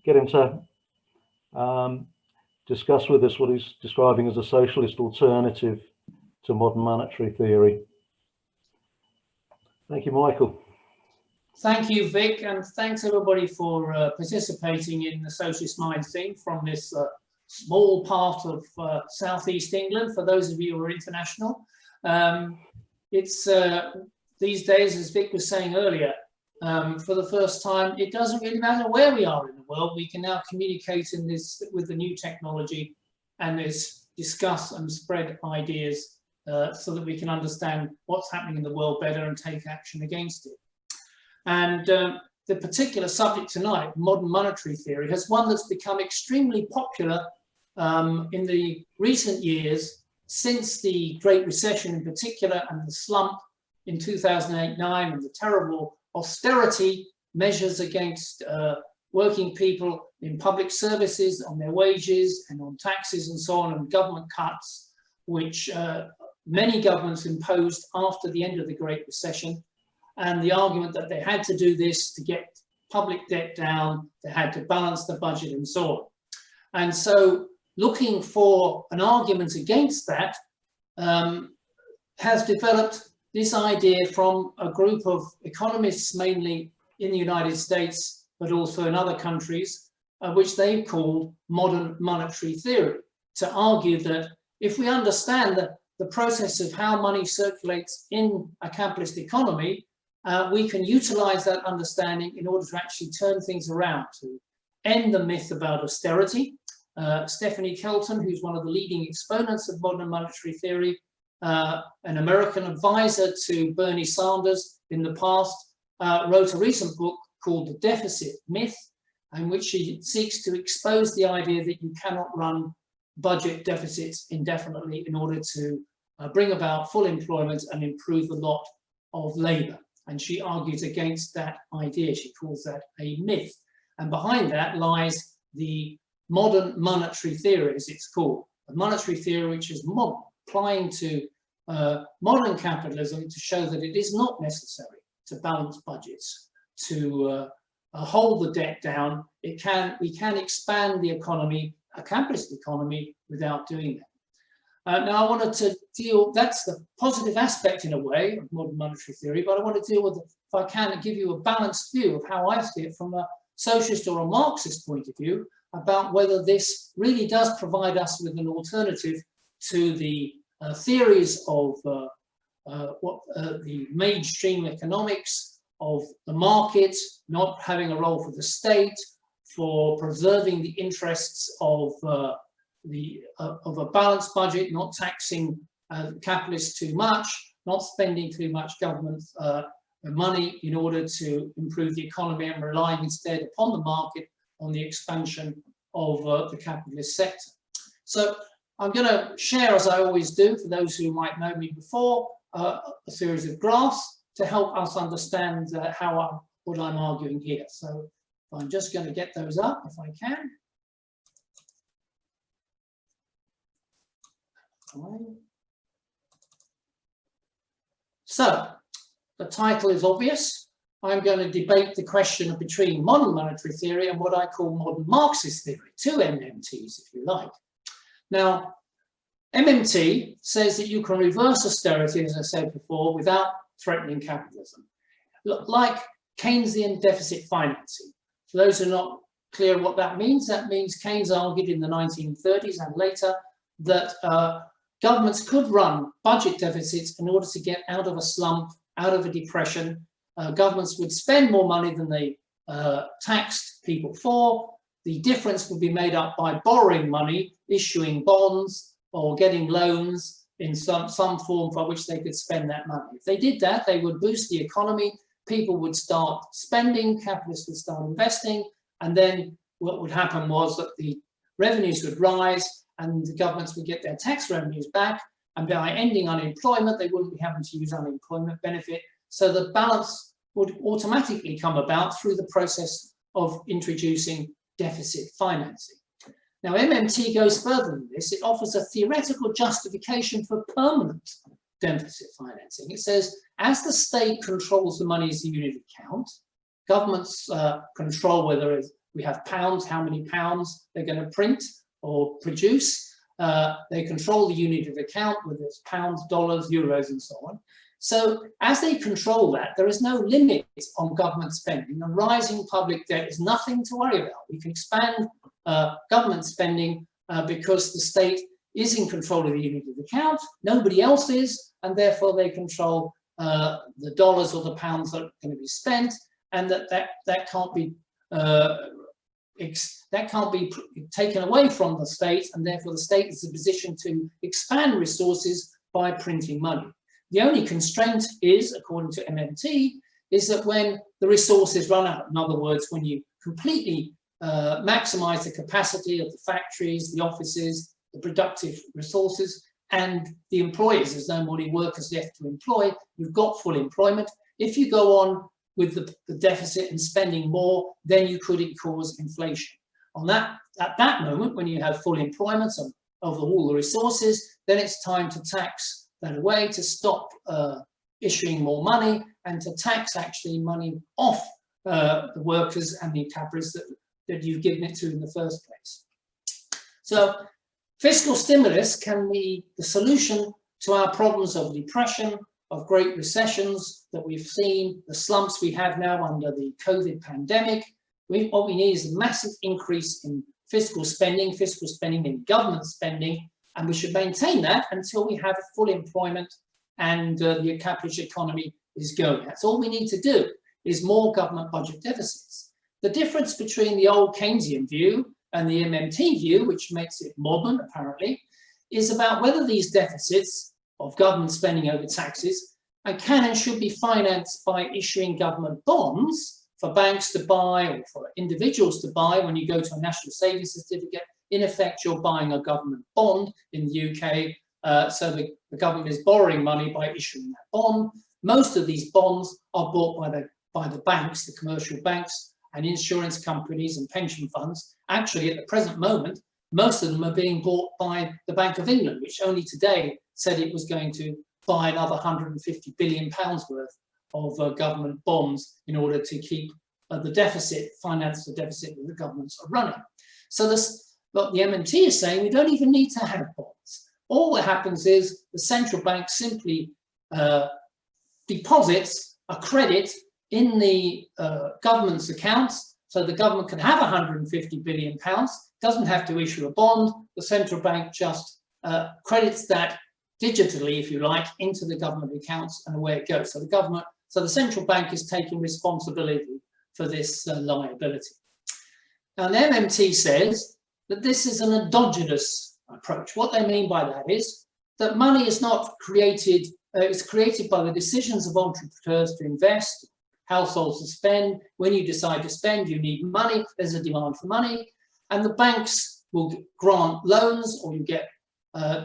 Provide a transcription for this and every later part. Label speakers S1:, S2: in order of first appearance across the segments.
S1: get him to discuss with us what he's describing as a socialist alternative to modern monetary theory. Thank you, Michael.
S2: Thank you, Vic, and thanks everybody for participating in the Socialist Mind thing from this small part of southeast England, for those of you who are international. It's these days, as Vic was saying earlier, for the first time, it doesn't really matter where we are in the world. We can now communicate in this with the new technology and discuss and spread ideas so that we can understand what's happening in the world better and take action against it. And the particular subject tonight, modern monetary theory, has one that's become extremely popular in the recent years, since the Great Recession in particular, and the slump in 2008-9, and the terrible austerity measures against working people in public services, on their wages and on taxes and so on, and government cuts, which many governments imposed after the end of the Great Recession. And the argument that they had to do this to get public debt down, they had to balance the budget and so on. And so looking for an argument against that has developed this idea from a group of economists, mainly in the United States, but also in other countries, which they've called modern monetary theory, to argue that if we understand the process of how money circulates in a capitalist economy, we can utilize that understanding in order to actually turn things around, to end the myth about austerity. Stephanie Kelton, who's one of the leading exponents of modern monetary theory, an American advisor to Bernie Sanders in the past, wrote a recent book called The Deficit Myth, in which she seeks to expose the idea that you cannot run budget deficits indefinitely in order to bring about full employment and improve the lot of labor. And she argues against that idea. She calls that a myth. And behind that lies the modern monetary theory, as it's called. A monetary theory which is applying to modern capitalism to show that it is not necessary to balance budgets, to hold the debt down. We can expand the economy, a capitalist economy, without doing that. Now I wanted to deal, that's the positive aspect in a way of modern monetary theory, but I want to deal with, if I can, give you a balanced view of how I see it from a socialist or a Marxist point of view, about whether this really does provide us with an alternative to the theories of the mainstream economics of the market, not having a role for the state, for preserving the interests of a balanced budget, not taxing capitalists too much, not spending too much government money in order to improve the economy, and relying instead upon the market, on the expansion of the capitalist sector. So I'm going to share, as I always do, for those who might know me before, a series of graphs to help us understand what I'm arguing here. So I'm just going to get those up if I can. So the title is obvious. I'm going to debate the question between modern monetary theory and what I call modern Marxist theory, two MMTs, if you like. Now, MMT says that you can reverse austerity, as I said before, without threatening capitalism, like Keynesian deficit financing. For those who are not clear what that means Keynes argued in the 1930s and later that governments could run budget deficits in order to get out of a slump, out of a depression. Governments would spend more money than they taxed people for. The difference would be made up by borrowing money, issuing bonds, or getting loans in some form by which they could spend that money. If they did that, they would boost the economy, people would start spending, capitalists would start investing, and then what would happen was that the revenues would rise and the governments would get their tax revenues back, and by ending unemployment, they wouldn't be having to use unemployment benefit. So the balance would automatically come about through the process of introducing deficit financing. Now, MMT goes further than this. It offers a theoretical justification for permanent deficit financing. It says, as the state controls the money as a unit of account, governments control whether We have pounds, how many pounds they're going to print or produce. They control the unit of account, whether it's pounds, dollars, euros, and so on. So as they control that, there is no limit on government spending. A rising public debt is nothing to worry about. We can expand government spending because the state is in control of the unit of account, nobody else is, and therefore they control the dollars or the pounds that are going to be spent, and that can't be taken away from the state, and therefore the state is in a position to expand resources by printing money. The only constraint is, according to MMT, is that when the resources run out, in other words, when you completely maximize the capacity of the factories, the offices, the productive resources, and the employees, there's no more workers left to employ, you've got full employment. If you go on with the deficit and spending more, then you could cause inflation. At that moment, when you have full employment of all the resources, then it's time to tax that away, to stop issuing more money, and to tax actually money off the workers and the capitalists that you've given it to in the first place. So fiscal stimulus can be the solution to our problems of depression, of great recessions that we've seen, the slumps we have now under the COVID pandemic. What we need is a massive increase in fiscal spending in government spending, and we should maintain that until we have full employment and the capitalist economy is going. That's all we need to do, is more government budget deficits. The difference between the old Keynesian view and the MMT view, which makes it modern apparently, is about whether these deficits of government spending over taxes can and should be financed by issuing government bonds for banks to buy or for individuals to buy. When you go to a national savings certificate, in effect, you're buying a government bond in the UK. So the government is borrowing money by issuing that bond. Most of these bonds are bought by the banks, the commercial banks, and insurance companies and pension funds. Actually, at the present moment, most of them are being bought by the Bank of England, which only today said it was going to buy another £150 billion worth of government bonds in order to keep the deficit, finance the deficit that the governments are running. So what the MMT is saying, we don't even need to have bonds. All that happens is the central bank simply deposits a credit in the government's accounts, so the government can have £150 billion, doesn't have to issue a bond. The central bank just credits that digitally, if you like, into the government accounts, and away it goes. So the central bank is taking responsibility for this liability. Now, the MMT says that this is an endogenous approach. What they mean by that is that money is not created, it's created by the decisions of entrepreneurs to invest, households to spend. When you decide to spend, you need money, there's a demand for money, and the banks will grant loans, or you get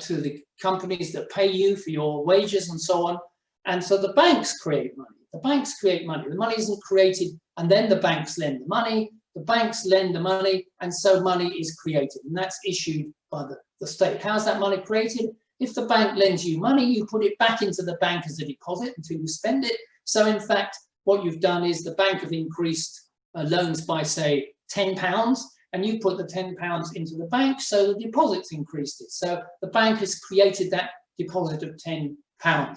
S2: to the companies that pay you for your wages and so on. And so the banks create money. The banks create money. The money isn't created and then the banks lend the money. The banks lend the money, and so money is created, and that's issued by the state. How's that money created? If the bank lends you money, you put it back into the bank as a deposit until you spend it. So in fact, what you've done is the bank have increased loans by, say, £10, and you put the £10 into the bank, so the deposit's increased it. So the bank has created that deposit of £10.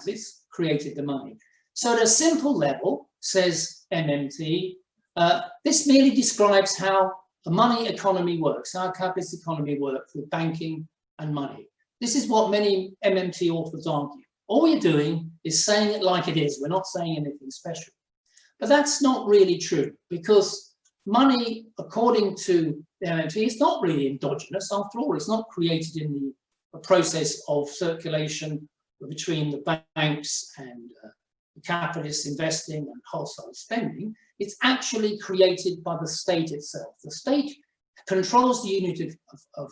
S2: It's created the money. So at a simple level, says MMT, this merely describes how a money economy works, how a capitalist economy works with banking and money. This is what many MMT authors argue. All we're doing is saying it like it is. We're not saying anything special. But that's not really true, because money, according to the MMT, is not really endogenous. After all, it's not created in the process of circulation between the banks and the capitalists investing and wholesale spending. It's actually created by the state itself. The state controls the unit of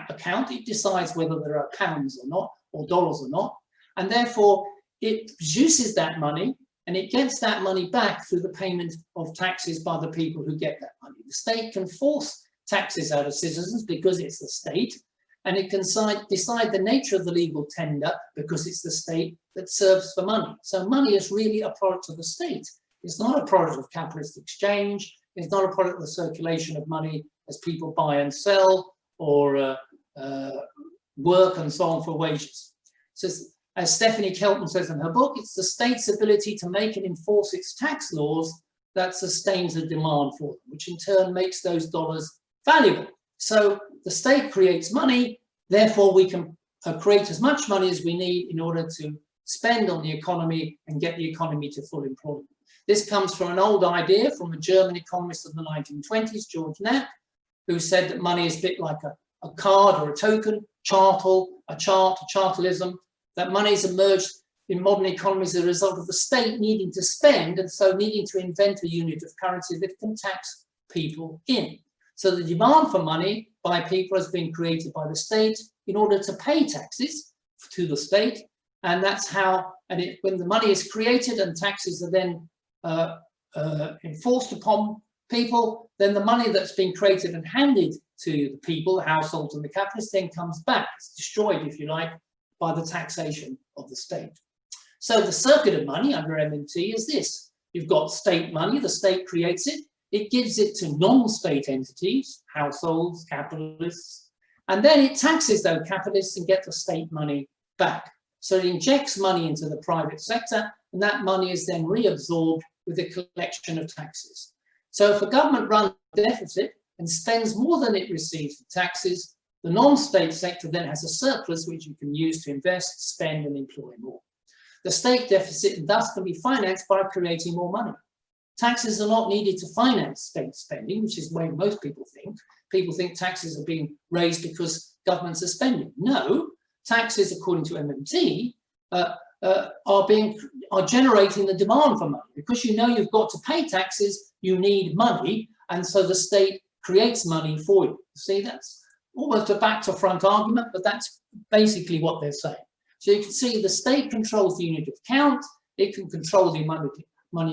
S2: account. It decides whether there are pounds or not, or dollars or not, and therefore it produces that money, and it gets that money back through the payment of taxes by the people who get that money. The state can force taxes out of citizens because it's the state, and it can decide the nature of the legal tender because it's the state that serves for money. So money is really a product of the state. It's not a product of capitalist exchange. It's not a product of the circulation of money as people buy and sell or work and so on for wages. So as Stephanie Kelton says in her book, it's the state's ability to make and enforce its tax laws that sustains the demand for them, which in turn makes those dollars valuable. So the state creates money, therefore we can create as much money as we need in order to spend on the economy and get the economy to full employment. This comes from an old idea from a German economist of the 1920s, George Knapp, who said that money is a bit like a card or a token, chartalism, that money's emerged in modern economies as a result of the state needing to spend and so needing to invent a unit of currency that can tax people in. So the demand for money by people has been created by the state in order to pay taxes to the state. And that's how, when the money is created and taxes are then enforced upon people, then the money that's been created and handed to the people, the households and the capitalists, then comes back. It's destroyed, if you like, by the taxation of the state. So the circuit of money under MMT is this. You've got state money, the state creates it, it gives it to non-state entities, households, capitalists, and then it taxes those capitalists and gets the state money back. So it injects money into the private sector, and that money is then reabsorbed with a collection of taxes. So if a government runs a deficit and spends more than it receives in taxes, the non-state sector then has a surplus which you can use to invest, spend, and employ more. The state deficit thus can be financed by creating more money. Taxes are not needed to finance state spending, which is the way most people think. People think taxes are being raised because governments are spending. No, taxes, according to MMT, are generating the demand for money. Because you know you've got to pay taxes, you need money, and so the state creates money for you. See, that's almost a back to front argument, but that's basically what they're saying. So you can see the state controls the unit of count, it can control the money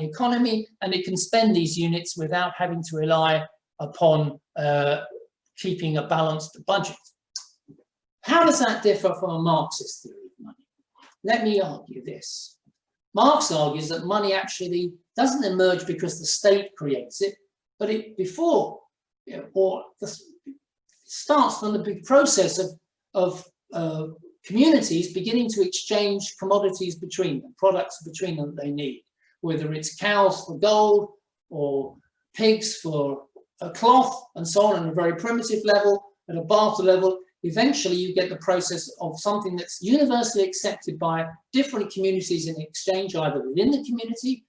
S2: economy, and it can spend these units without having to rely upon keeping a balanced budget. How does that differ from a Marxist theory of money? Let me argue this. Marx argues that money actually doesn't emerge because the state creates it, but it starts from the big process of communities beginning to exchange commodities between them, products between them that they need, whether it's cows for gold or pigs for a cloth and so on a very primitive level, at a barter level. Eventually you get the process of something that's universally accepted by different communities in exchange, either within the community,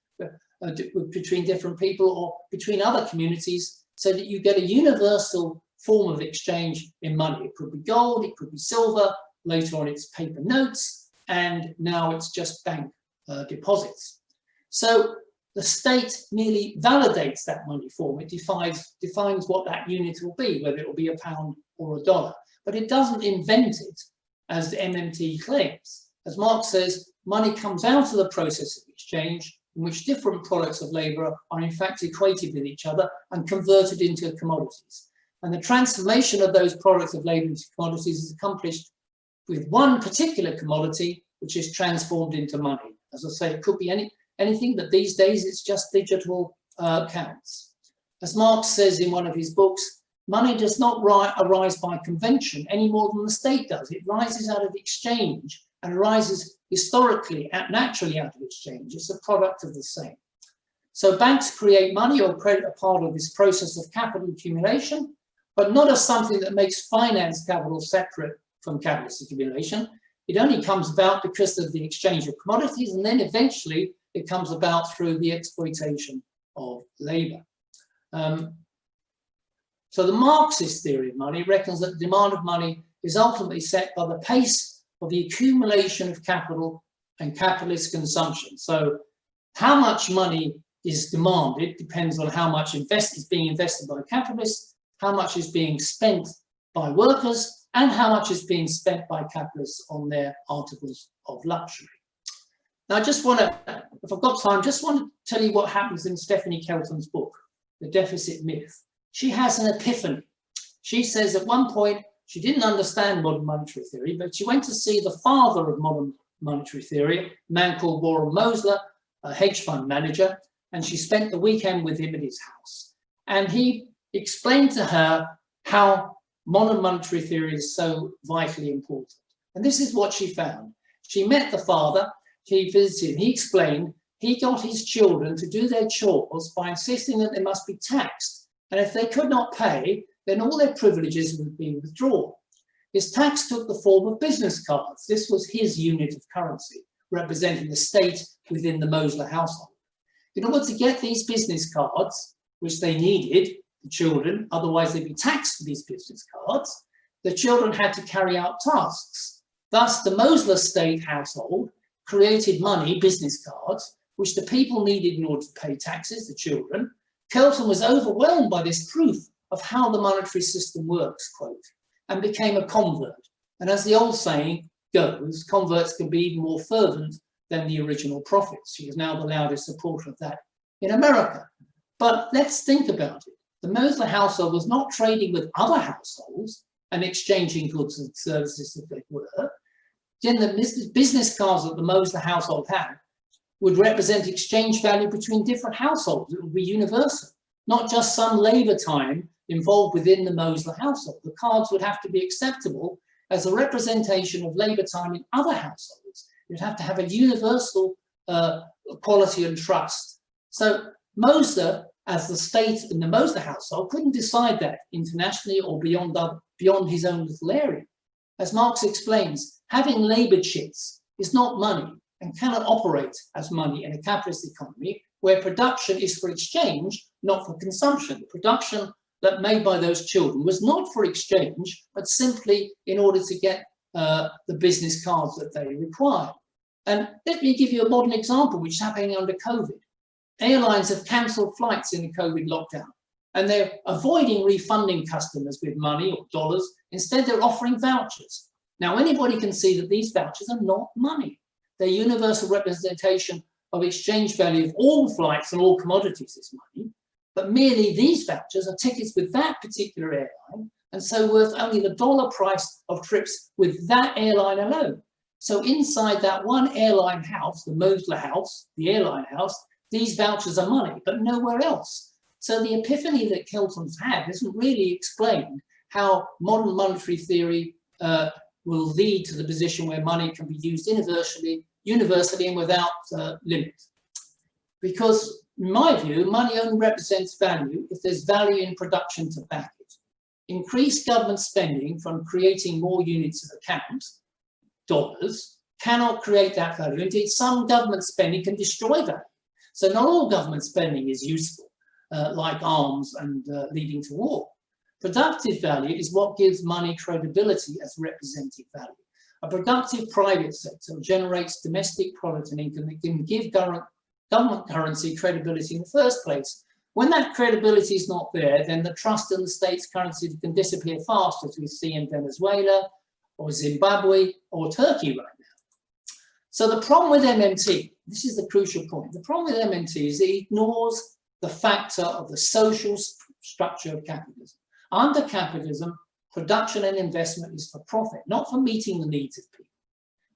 S2: between different people, or between other communities, so that you get a universal form of exchange in money. It could be gold, it could be silver, later on it's paper notes, and now it's just bank deposits. So the state merely validates that money form. It defines what that unit will be, whether it will be a pound or a dollar. But it doesn't invent it, as the MMT claims. As Marx says, money comes out of the process of exchange, in which different products of labour are in fact equated with each other and converted into commodities. And the transformation of those products of labour into commodities is accomplished with one particular commodity, which is transformed into money. As I say, it could be anything, but these days it's just digital counts. As Marx says in one of his books, money does not arise by convention any more than the state does. It rises out of exchange and arises historically, naturally out of exchange. It's a product of the same. So banks create money or credit a part of this process of capital accumulation, but not as something that makes finance capital separate from capitalist accumulation. It only comes about because of the exchange of commodities, and then eventually it comes about through the exploitation of labour. So the Marxist theory of money reckons that the demand of money is ultimately set by the pace of the accumulation of capital and capitalist consumption. So how much money is demanded depends on how much is being invested by capitalists, how much is being spent by workers, and how much is being spent by capitalists on their articles of luxury. Now, I just want to, if I've got time, just want to tell you what happens in Stephanie Kelton's book, The Deficit Myth. She has an epiphany. She says at one point, she didn't understand modern monetary theory, but she went to see the father of modern monetary theory, a man called Warren Mosler, a hedge fund manager, and she spent the weekend with him at his house. And he explained to her how modern monetary theory is so vitally important. And this is what she found. She met the father, she visited, he explained, he got his children to do their chores by insisting that they must be taxed. And if they could not pay, then all their privileges would be withdrawn. His tax took the form of business cards. This was his unit of currency, representing the state within the Mosler household. In order to get these business cards, which they needed, the children, otherwise they'd be taxed for these business cards, the children had to carry out tasks. Thus, the Mosler state household created money, business cards, which the people needed in order to pay taxes, the children. Kelton was overwhelmed by this proof of how the monetary system works, quote, and became a convert. And as the old saying goes, converts can be even more fervent than the original prophets. She is now the loudest supporter of that in America. But let's think about it. The Mosler household was not trading with other households and exchanging goods and services as they were. Then the business cards that the Mosler household had would represent exchange value between different households. It would be universal, not just some labor time involved within the Mosler household. The cards would have to be acceptable as a representation of labor time in other households. You'd have to have a universal quality and trust. So Mosler, as the state in the Mosler household, couldn't decide that internationally or beyond his own little area. As Marx explains, having labor chits is not money and cannot operate as money in a capitalist economy where production is for exchange, not for consumption. The production that made by those children was not for exchange, but simply in order to get the business cards that they required. And let me give you a modern example, which is happening under COVID. Airlines have cancelled flights in the COVID lockdown, and they're avoiding refunding customers with money or dollars. Instead, they're offering vouchers. Now, anybody can see that these vouchers are not money. They're universal representation of exchange value of all flights and all commodities is money, but merely these vouchers are tickets with that particular airline, and so worth only the dollar price of trips with that airline alone. So inside that one airline house, the Mosler house, the airline house, these vouchers are money, but nowhere else. So the epiphany that Kelton's had isn't really explained how modern monetary theory will lead to the position where money can be used universally and without limit. Because in my view, money only represents value if there's value in production to back it. Increased government spending from creating more units of account, dollars, cannot create that value. Indeed, some government spending can destroy value. So not all government spending is useful, like arms and leading to war. Productive value is what gives money credibility as represented value. A productive private sector generates domestic product and income that can give government currency credibility in the first place. When that credibility is not there, then the trust in the state's currency can disappear fast, as we see in Venezuela or Zimbabwe or Turkey right now. So the problem with MMT, this is the crucial point, the problem with MMT is it ignores the factor of the social structure of capitalism. Under capitalism, production and investment is for profit, not for meeting the needs of people.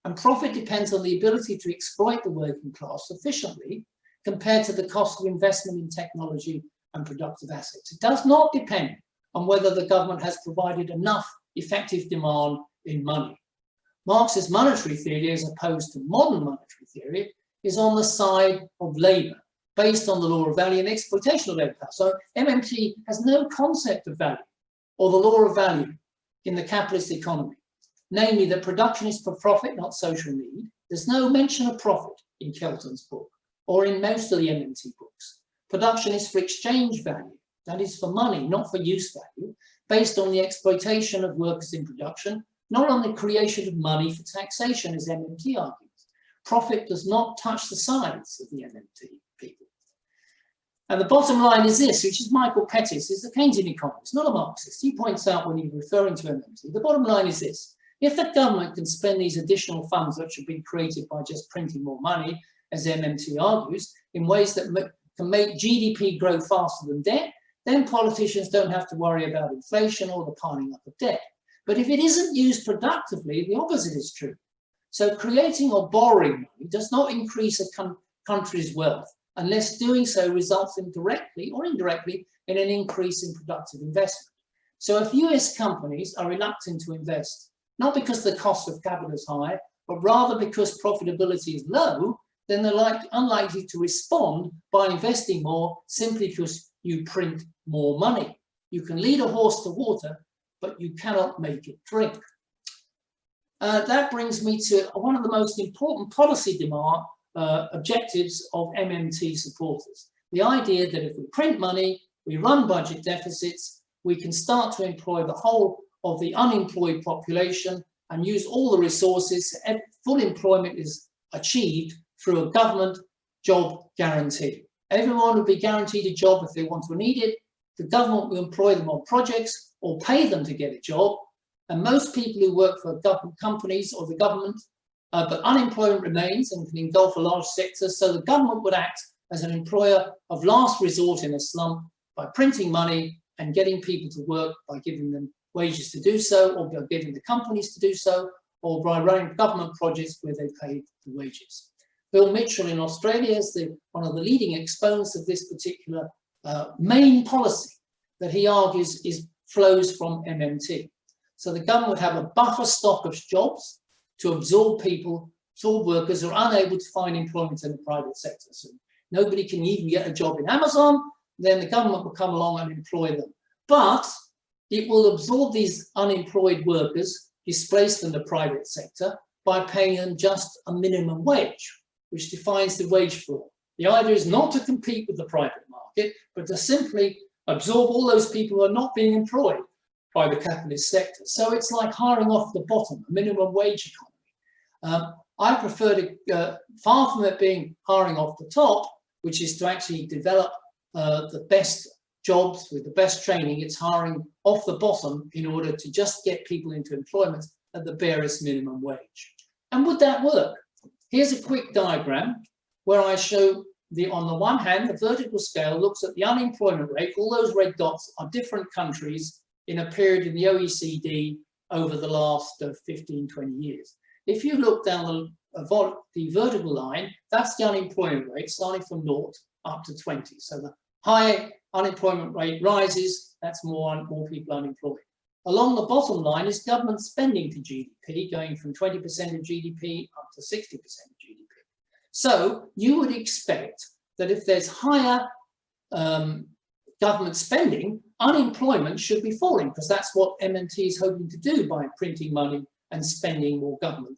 S2: And profit depends on the ability to exploit the working class sufficiently compared to the cost of investment in technology and productive assets. It does not depend on whether the government has provided enough effective demand in money. Marx's monetary theory, as opposed to modern monetary theory, is on the side of labor, based on the law of value and exploitation of labor. So MMT has no concept of value or the law of value in the capitalist economy, namely that production is for profit, not social need. There's no mention of profit in Kelton's book or in most of the MMT books. Production is for exchange value, that is for money, not for use value, based on the exploitation of workers in production, not on the creation of money for taxation, as MMT argues. Profit does not touch the sides of the MMT people. And the bottom line is this, which is Michael Pettis, is a Keynesian economist, not a Marxist. He points out when he's referring to MMT, the bottom line is this: if the government can spend these additional funds which have been created by just printing more money, as MMT argues, in ways that can make GDP grow faster than debt, then politicians don't have to worry about inflation or the piling up of debt. But if it isn't used productively, the opposite is true. So creating or borrowing money does not increase a country's wealth unless doing so results in directly or indirectly in an increase in productive investment. So if US companies are reluctant to invest, not because the cost of capital is high, but rather because profitability is low, then they're unlikely to respond by investing more simply because you print more money. You can lead a horse to water, but you cannot make it drink. That brings me to one of the most important policy objectives of MMT supporters. The idea that if we print money, we run budget deficits, we can start to employ the whole of the unemployed population and use all the resources. Full employment is achieved through a government job guarantee. Everyone will be guaranteed a job if they want or need it. The government will employ them on projects or pay them to get a job. And most people who work for government companies or the government, but unemployment remains and can engulf a large sector. So the government would act as an employer of last resort in a slump by printing money and getting people to work by giving them wages to do so, or by giving the companies to do so, or by running government projects where they pay the wages. Bill Mitchell in Australia is one of the leading exponents of this particular main policy that he argues flows from MMT. So the government would have a buffer stock of jobs to absorb workers who are unable to find employment in the private sector. So nobody can even get a job in Amazon, then the government will come along and employ them. But it will absorb these unemployed workers displaced from the private sector by paying them just a minimum wage, which defines the wage floor. The idea is not to compete with the private market, but to simply absorb all those people who are not being employed by the capitalist sector. So it's like hiring off the bottom, a minimum wage economy. I prefer to, far from it being hiring off the top, which is to actually develop the best jobs with the best training, it's hiring off the bottom in order to just get people into employment at the barest minimum wage. And would that work? Here's a quick diagram where I show on the one hand, the vertical scale looks at the unemployment rate. All those red dots are different countries in a period in the OECD over the last 15, 20 years. If you look down the vertical line, that's the unemployment rate starting from 0 up to 20. So the high unemployment rate rises, that's more people unemployed. Along the bottom line is government spending to GDP, going from 20% of GDP up to 60% of GDP. So you would expect that if there's higher government spending, unemployment should be falling, because that's what MMT is hoping to do by printing money and spending more government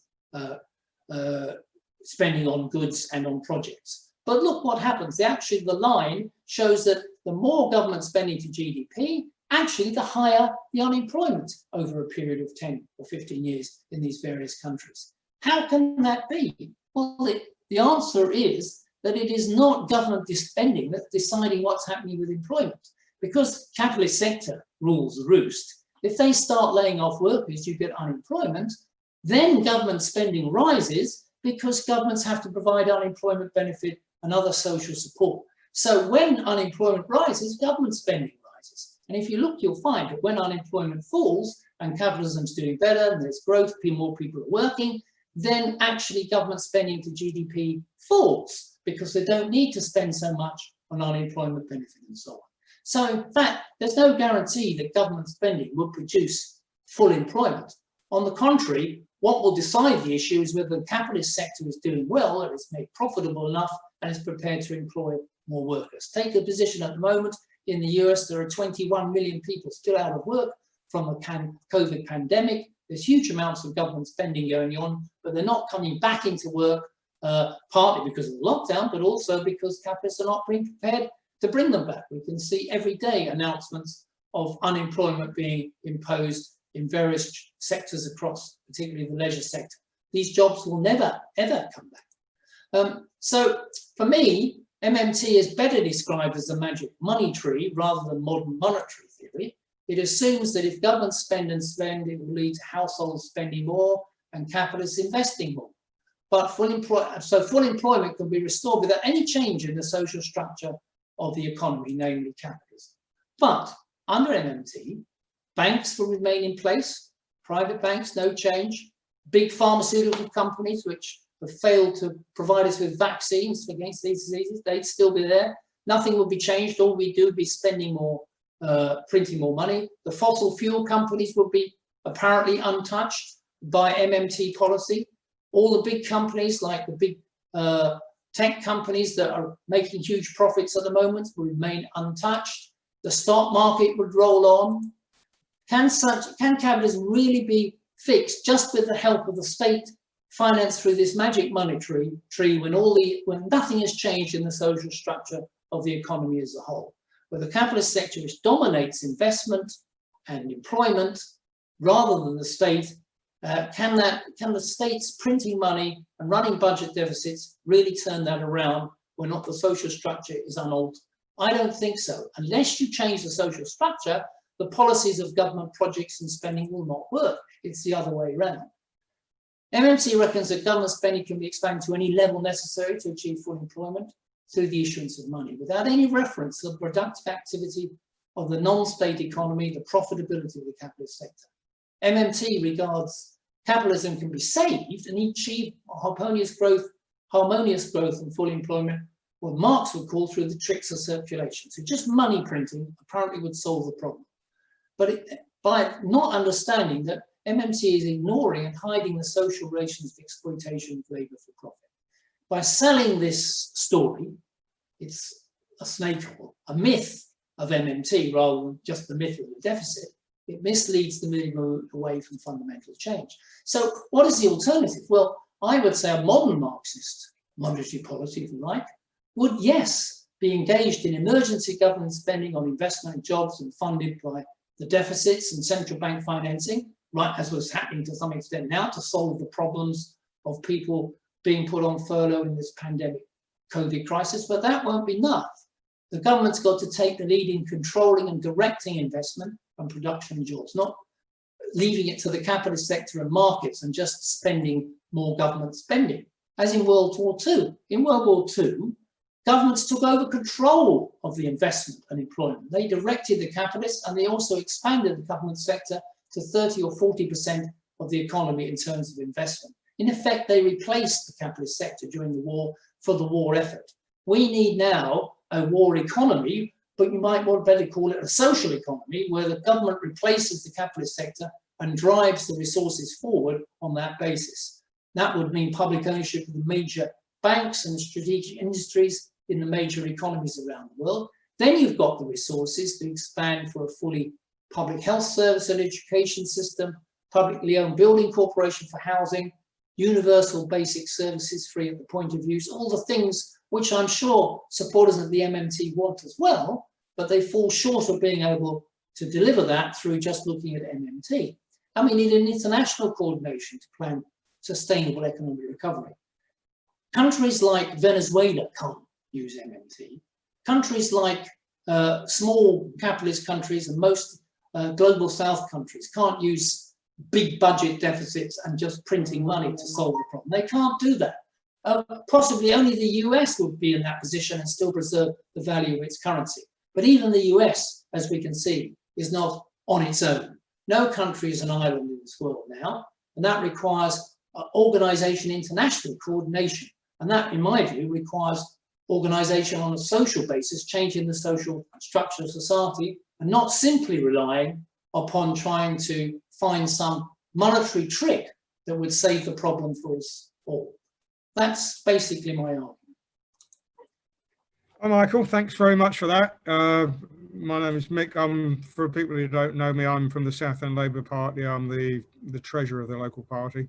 S2: spending on goods and on projects. But look what happens. Actually, the line shows that the more government spending to GDP, actually the higher the unemployment over a period of 10 or 15 years in these various countries. How can that be? Well, the answer is that it is not government spending that's deciding what's happening with employment. Because capitalist sector rules the roost, if they start laying off workers, you get unemployment, then government spending rises because governments have to provide unemployment benefit and other social support. So when unemployment rises, government spending rises. And if you look, you'll find that when unemployment falls and capitalism's doing better and there's growth, more people are working, then actually government spending to GDP falls because they don't need to spend so much on unemployment benefit and so on. So in fact, there's no guarantee that government spending will produce full employment. On the contrary, what will decide the issue is whether the capitalist sector is doing well, or it's made profitable enough and is prepared to employ more workers. Take a position at the moment in the US, there are 21 million people still out of work from the COVID pandemic. There's huge amounts of government spending going on, but they're not coming back into work, partly because of the lockdown, but also because capitalists are not being prepared to bring them back. We can see every day announcements of unemployment being imposed in various sectors across, particularly the leisure sector. These jobs will never, ever come back. So for me, MMT is better described as the magic money tree rather than modern monetary theory. It assumes that if governments spend and spend, it will lead to households spending more and capitalists investing more. But full employment can be restored without any change in the social structure of the economy, namely capitalism. But under MMT, banks will remain in place, private banks, no change, big pharmaceutical companies which have failed to provide us with vaccines against these diseases, they'd still be there. nothing would be changed. All we do would be spending more, printing more money. The fossil fuel companies would be apparently untouched by MMT policy. All the big companies, like the big tech companies that are making huge profits at the moment, will remain untouched. The stock market would roll on. Can capitalism really be fixed just with the help of the state, financed through this magic monetary tree, when nothing has changed in the social structure of the economy as a whole, where the capitalist sector, which dominates investment and employment rather than the state? Can the state's printing money and running budget deficits really turn that around when not the social structure is unaltered? I don't think so. Unless you change the social structure, the policies of government projects and spending will not work. It's the other way around. MMT reckons that government spending can be expanded to any level necessary to achieve full employment through the issuance of money, without any reference to the productive activity of the non-state economy, the profitability of the capitalist sector. MMT regards capitalism can be saved and achieve harmonious growth and full employment, what Marx would call through the tricks of circulation. So just money printing apparently would solve the problem. But by not understanding that MMT is ignoring and hiding the social relations of exploitation of labour for profit. By selling this story, it's a snake oil, a myth of MMT rather than just the myth of the deficit. It misleads the movement away from fundamental change. So what is the alternative? Well, I would say a modern Marxist monetary policy, if you like, would, yes, be engaged in emergency government spending on investment and jobs and funded by the deficits and central bank financing, right, as was happening to some extent now, to solve the problems of people being put on furlough in this pandemic COVID crisis, but that won't be enough. The government's got to take the lead in controlling and directing investment and production and jobs, not leaving it to the capitalist sector and markets and just spending more government spending, as in World War II. In World War II, governments took over control of the investment and employment. They directed the capitalists, and they also expanded the government sector to 30 or 40% of the economy in terms of investment. In effect, they replaced the capitalist sector during the war for the war effort. We need now a war economy, but you might want better call it a social economy, where the government replaces the capitalist sector and drives the resources forward on that basis. That would mean public ownership of the major banks and strategic industries in the major economies around the world. Then you've got the resources to expand for a fully public health service and education system, publicly owned building corporation for housing, universal basic services free at the point of use, all the things which I'm sure supporters of the MMT want as well, but they fall short of being able to deliver that through just looking at MMT. And we need an international coordination to plan sustainable economic recovery. Countries like Venezuela can't use MMT. Countries like small capitalist countries and most global south countries can't use big budget deficits and just printing money to solve the problem. They can't do that. Possibly only the US would be in that position and still preserve the value of its currency. But even the US, as we can see, is not on its own. No country is an island in this world now, and that requires organization, international coordination. And that, in my view, requires organization on a social basis, changing the social structure of society, and not simply relying upon trying to find some monetary trick that would save the problem for us all. That's basically my argument.
S3: Hi, Michael. Thanks very much for that. My name is Mick. For people who don't know me, I'm from the South End Labour Party. I'm the treasurer of the local party.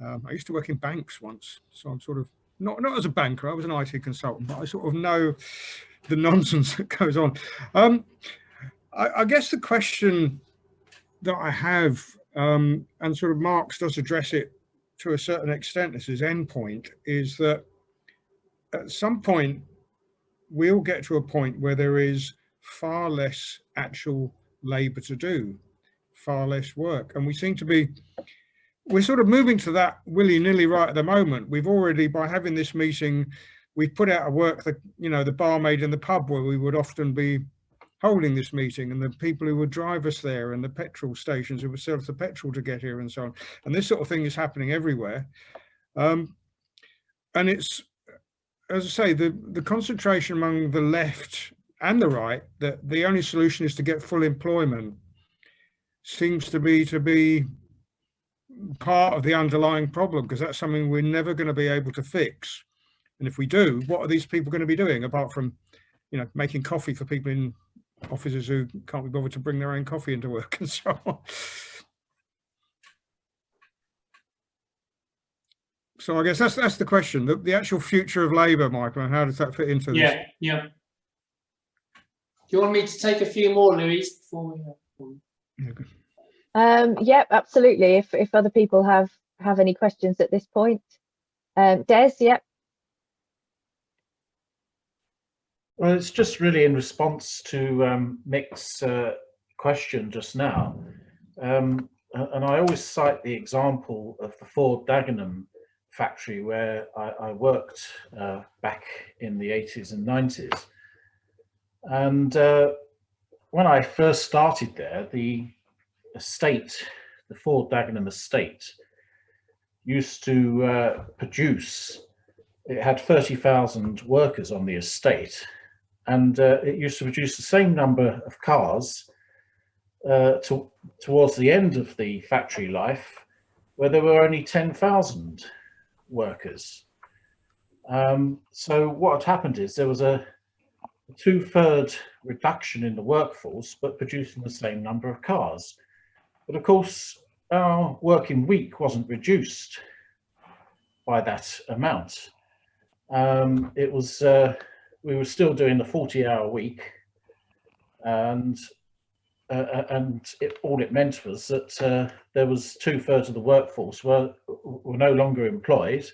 S3: I used to work in banks once, so I'm sort of, not as a banker, I was an IT consultant, but I sort of know the nonsense that goes on. I guess the question that I have, and sort of Marx does address it to a certain extent, this is endpoint, is that at some point we'll get to a point where there is far less actual labour to do, far less work, and we're sort of moving to that willy-nilly right at the moment. We've already, by having this meeting, we've put out a work that, you know, the barmaid in the pub where we would often be holding this meeting, and the people who would drive us there, and the petrol stations who would sell us the petrol to get here, and so on. And this sort of thing is happening everywhere. And as I say, the concentration among the left and the right that the only solution is to get full employment seems to be part of the underlying problem, because that's something we're never going to be able to fix. And if we do, what are these people going to be doing apart from, you know, making coffee for people in offices who can't be bothered to bring their own coffee into work and so on? So I guess that's the question, the actual future of labour, Michael, and how does that fit into this?
S2: Yeah. Do you want me to take a few more, Louise, before we?
S3: Yeah, good.
S4: Yep, absolutely. If other people have any questions at this point, Des, yep.
S5: Well, it's just really in response to Mick's question just now, and I always cite the example of the Ford Dagenham factory where I worked back in the 80s and 90s, and when I first started there, the estate, the Ford Dagenham estate, used to produce, it had 30,000 workers on the estate, and it used to produce the same number of cars towards the end of the factory life, where there were only 10,000 workers. So what had happened is there was a 2/3 reduction in the workforce, but producing the same number of cars. But of course, our working week wasn't reduced by that amount. It was, we were still doing the 40-hour week, and all it meant was that there was 2/3 of the workforce were no longer employed,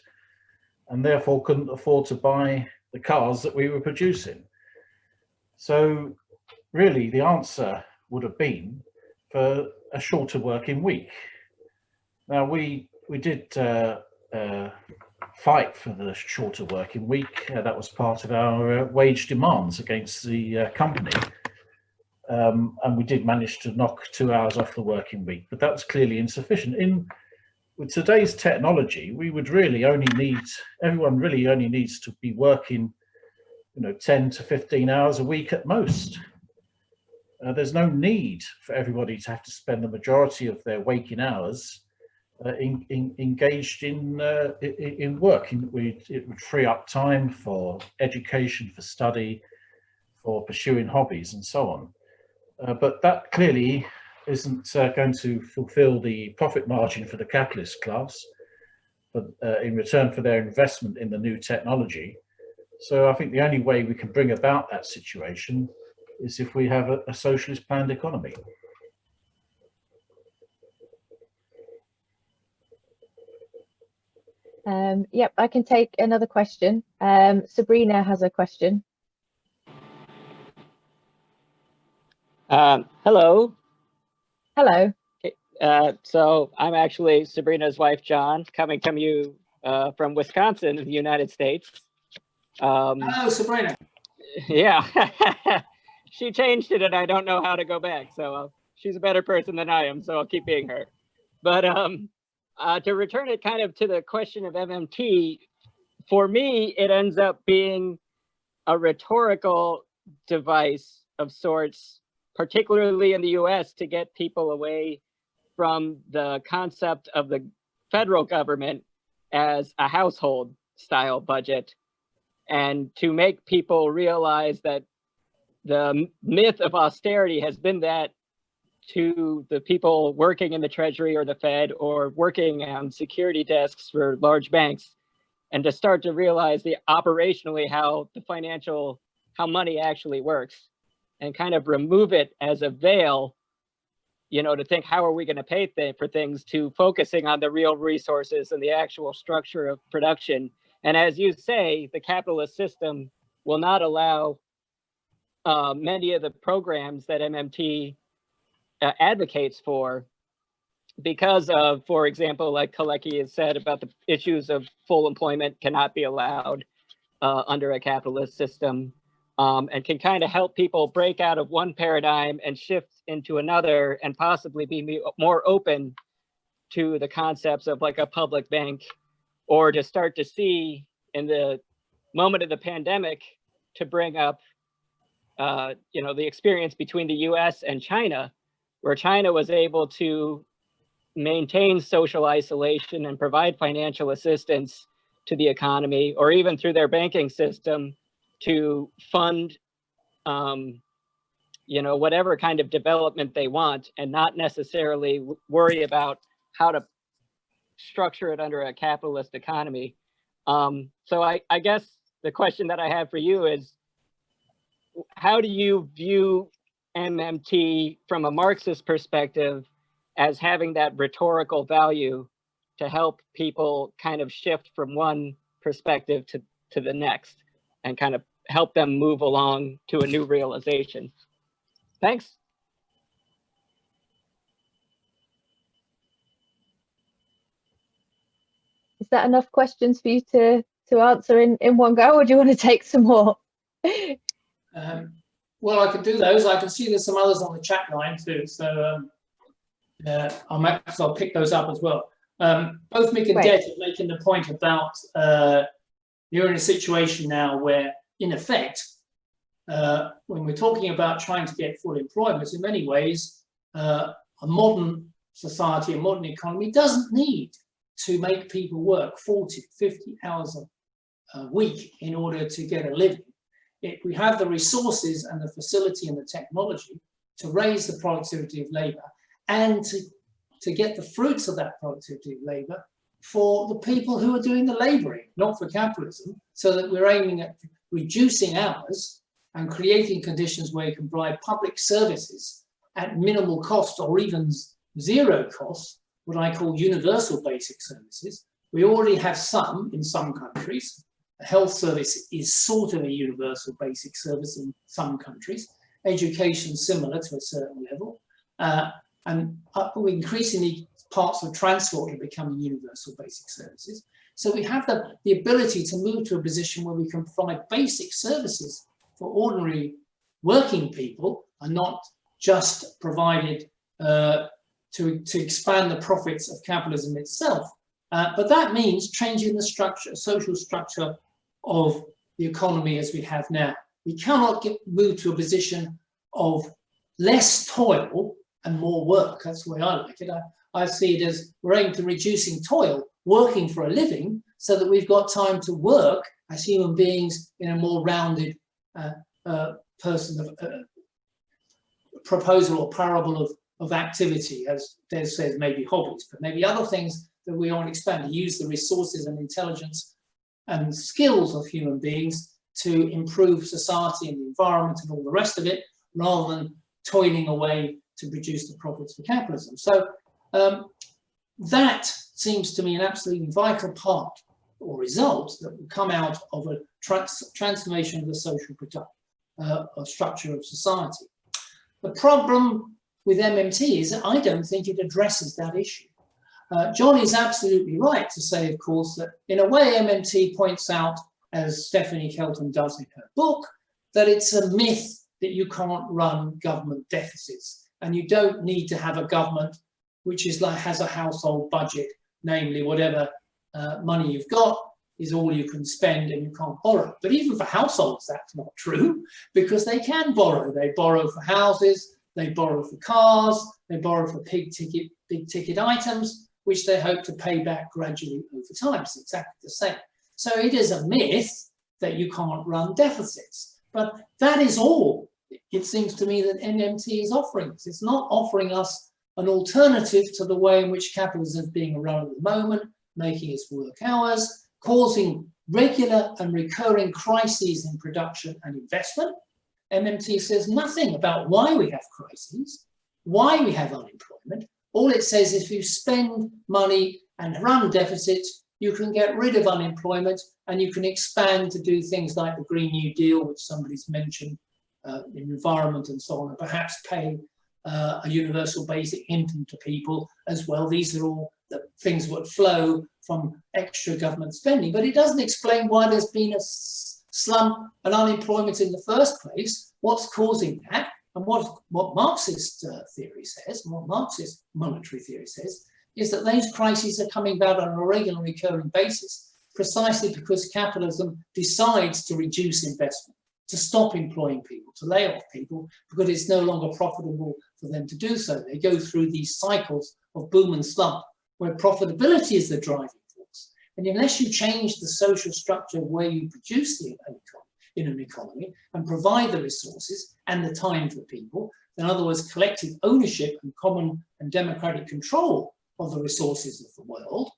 S5: and therefore couldn't afford to buy the cars that we were producing. So really the answer would have been for a shorter working week. Now we did fight for the shorter working week. That was part of our wage demands against the company. And we did manage to knock 2 hours off the working week, but that was clearly insufficient. With today's technology, we would really only need, everyone really only needs to be working, 10 to 15 hours a week at most. There's no need for everybody to have to spend the majority of their waking hours engaged in work. It would free up time for education, for study, for pursuing hobbies and so on. But that clearly isn't going to fulfill the profit margin for the capitalist class, but in return for their investment in the new technology. So I think the only way we can bring about that situation is if we have a socialist planned economy.
S4: Yep, I can take another question. Sabrina has a question.
S6: Hello.
S4: Hello.
S6: So I'm actually Sabrina's wife, John, coming from you from Wisconsin in the United States.
S2: Hello, Sabrina.
S6: Yeah, she changed it and I don't know how to go back. So she's a better person than I am, so I'll keep being her. But to return it kind of to the question of MMT, for me, it ends up being a rhetorical device of sorts, particularly in the US, to get people away from the concept of the federal government as a household style budget, and to make people realize that the myth of austerity has been that to the people working in the Treasury or the Fed or working on security desks for large banks, and to start to realize operationally how money actually works, and kind of remove it as a veil, to think how are we going to pay for things, to focusing on the real resources and the actual structure of production. And as you say, the capitalist system will not allow many of the programs that MMT advocates for, because of, for example, like Kalecki has said about the issues of full employment cannot be allowed under a capitalist system, and can kind of help people break out of one paradigm and shift into another, and possibly be more open to the concepts of like a public bank, or to start to see in the moment of the pandemic to bring up, you know, the experience between the US and China, where China was able to maintain social isolation and provide financial assistance to the economy, or even through their banking system to fund, you know, whatever kind of development they want, and not necessarily worry about how to structure it under a capitalist economy. So I guess the question that I have for you is, how do you view MMT from a Marxist perspective as having that rhetorical value to help people kind of shift from one perspective to the next and kind of help them move along to a new realization? Thanks.
S4: Is that enough questions for you to answer in one go, or do you want to take some more?
S2: Well, I could do those. I can see there's some others on the chat line too, so I'll pick those up as well. Both Mick and
S4: Right.
S2: Des are making the point about you're in a situation now where, in effect, when we're talking about trying to get full employment, in many ways, a modern society, a modern economy doesn't need to make people work 40, 50 hours a week in order to get a living. We have the resources and the facility and the technology to raise the productivity of labour and to get the fruits of that productivity of labour for the people who are doing the labouring, not for capitalism, so that we're aiming at reducing hours and creating conditions where you can provide public services at minimal cost or even zero cost, what I call universal basic services. We already have some in some countries. A health service is sort of a universal basic service in some countries. Education similar to a certain level. And increasingly parts of transport are becoming universal basic services. So we have the ability to move to a position where we can provide basic services for ordinary working people and not just provided to expand the profits of capitalism itself. But that means changing the structure, social structure of the economy as we have now. We cannot move to a position of less toil and more work. That's the way I like it. I see it as we're aiming to reducing toil, working for a living, so that we've got time to work as human beings in a more rounded proposal or parable of activity, as Des says, maybe hobbies, but maybe other things that we want to expand, to use the resources and intelligence and skills of human beings to improve society and the environment and all the rest of it, rather than toiling away to produce the profits for capitalism. So that seems to me an absolutely vital part or result that will come out of a transformation of the social structure of society. The problem with MMT is that I don't think it addresses that issue. John is absolutely right to say, of course, that in a way MMT points out, as Stephanie Kelton does in her book, that it's a myth that you can't run government deficits, and you don't need to have a government which is like has a household budget, namely whatever money you've got is all you can spend and you can't borrow. But even for households, that's not true, because they can borrow. They borrow for houses, they borrow for cars, they borrow for big ticket items, which they hope to pay back gradually over time. It's exactly the same. So it is a myth that you can't run deficits. But that is all, it seems to me, that MMT is offering us. It's not offering us an alternative to the way in which capitalism is being run at the moment, making us work hours, causing regular and recurring crises in production and investment. MMT says nothing about why we have crises, why we have unemployment. All it says is if you spend money and run deficits, you can get rid of unemployment and you can expand to do things like the Green New Deal, which somebody's mentioned, in environment and so on, and perhaps pay a universal basic income to people as well. These are all the things that would flow from extra government spending, but it doesn't explain why there's been a slump and unemployment in the first place, what's causing that, and what Marxist theory says, what Marxist monetary theory says, is that those crises are coming about on a regular recurring basis precisely because capitalism decides to reduce investment, to stop employing people, to lay off people, because it's no longer profitable for them to do so. They go through these cycles of boom and slump, where profitability is the driving force. And unless you change the social structure where you produce in an economy and provide the resources and the time for people, in other words, collective ownership and common and democratic control of the resources of the world,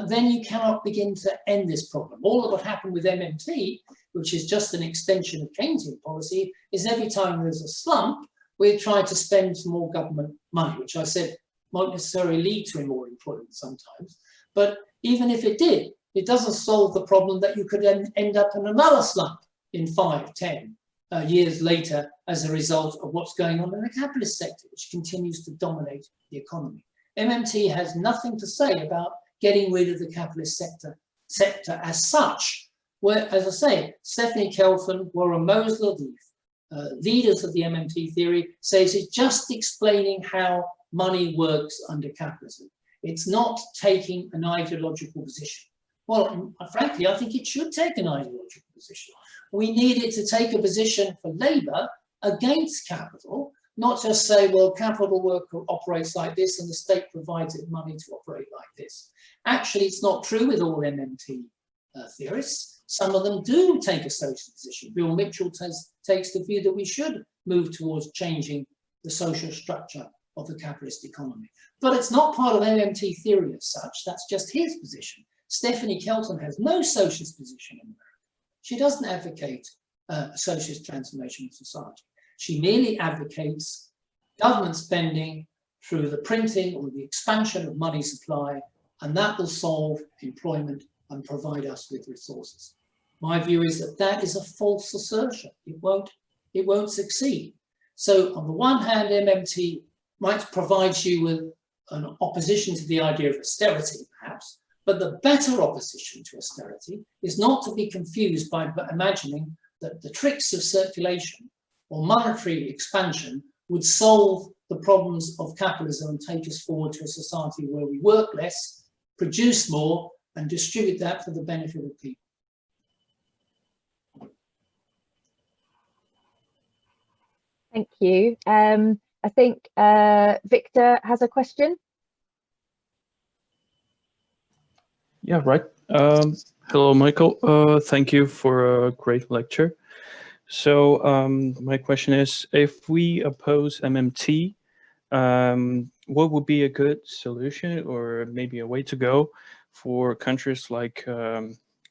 S2: then you cannot begin to end this problem. All of what happened with MMT, which is just an extension of Keynesian policy, is every time there's a slump, we try to spend some more government money, which I said won't necessarily lead to more employment sometimes. But even if it did, it doesn't solve the problem that you could then end up in another slump in 5, 10 years later as a result of what's going on in the capitalist sector, which continues to dominate the economy. MMT has nothing to say about getting rid of the capitalist sector as such, where, as I say, Stephanie Kelton, Warren Mosler, the leaders of the MMT theory, says it's just explaining how money works under capitalism. It's not taking an ideological position. Well, frankly, I think it should take an ideological position. We needed to take a position for Labour against capital, not just say, well, capital operates like this and the state provides it money to operate like this. Actually, it's not true with all MMT theorists. Some of them do take a social position. Bill Mitchell takes the view that we should move towards changing the social structure of the capitalist economy. But it's not part of MMT theory as such. That's just his position. Stephanie Kelton has no socialist position in America. She doesn't advocate a socialist transformation of society. She merely advocates government spending through the printing or the expansion of money supply, and that will solve employment and provide us with resources. My view is that that is a false assertion. It won't succeed. So on the one hand, MMT might provide you with an opposition to the idea of austerity, perhaps, but the better opposition to austerity is not to be confused by imagining that the tricks of circulation or monetary expansion would solve the problems of capitalism and take us forward to a society where we work less, produce more, and distribute that for the benefit of people.
S4: Thank you. I think Victor has a question.
S7: Yeah, right. Hello, Michael. Thank you for a great lecture. So my question is, if we oppose MMT, what would be a good solution or maybe a way to go for countries like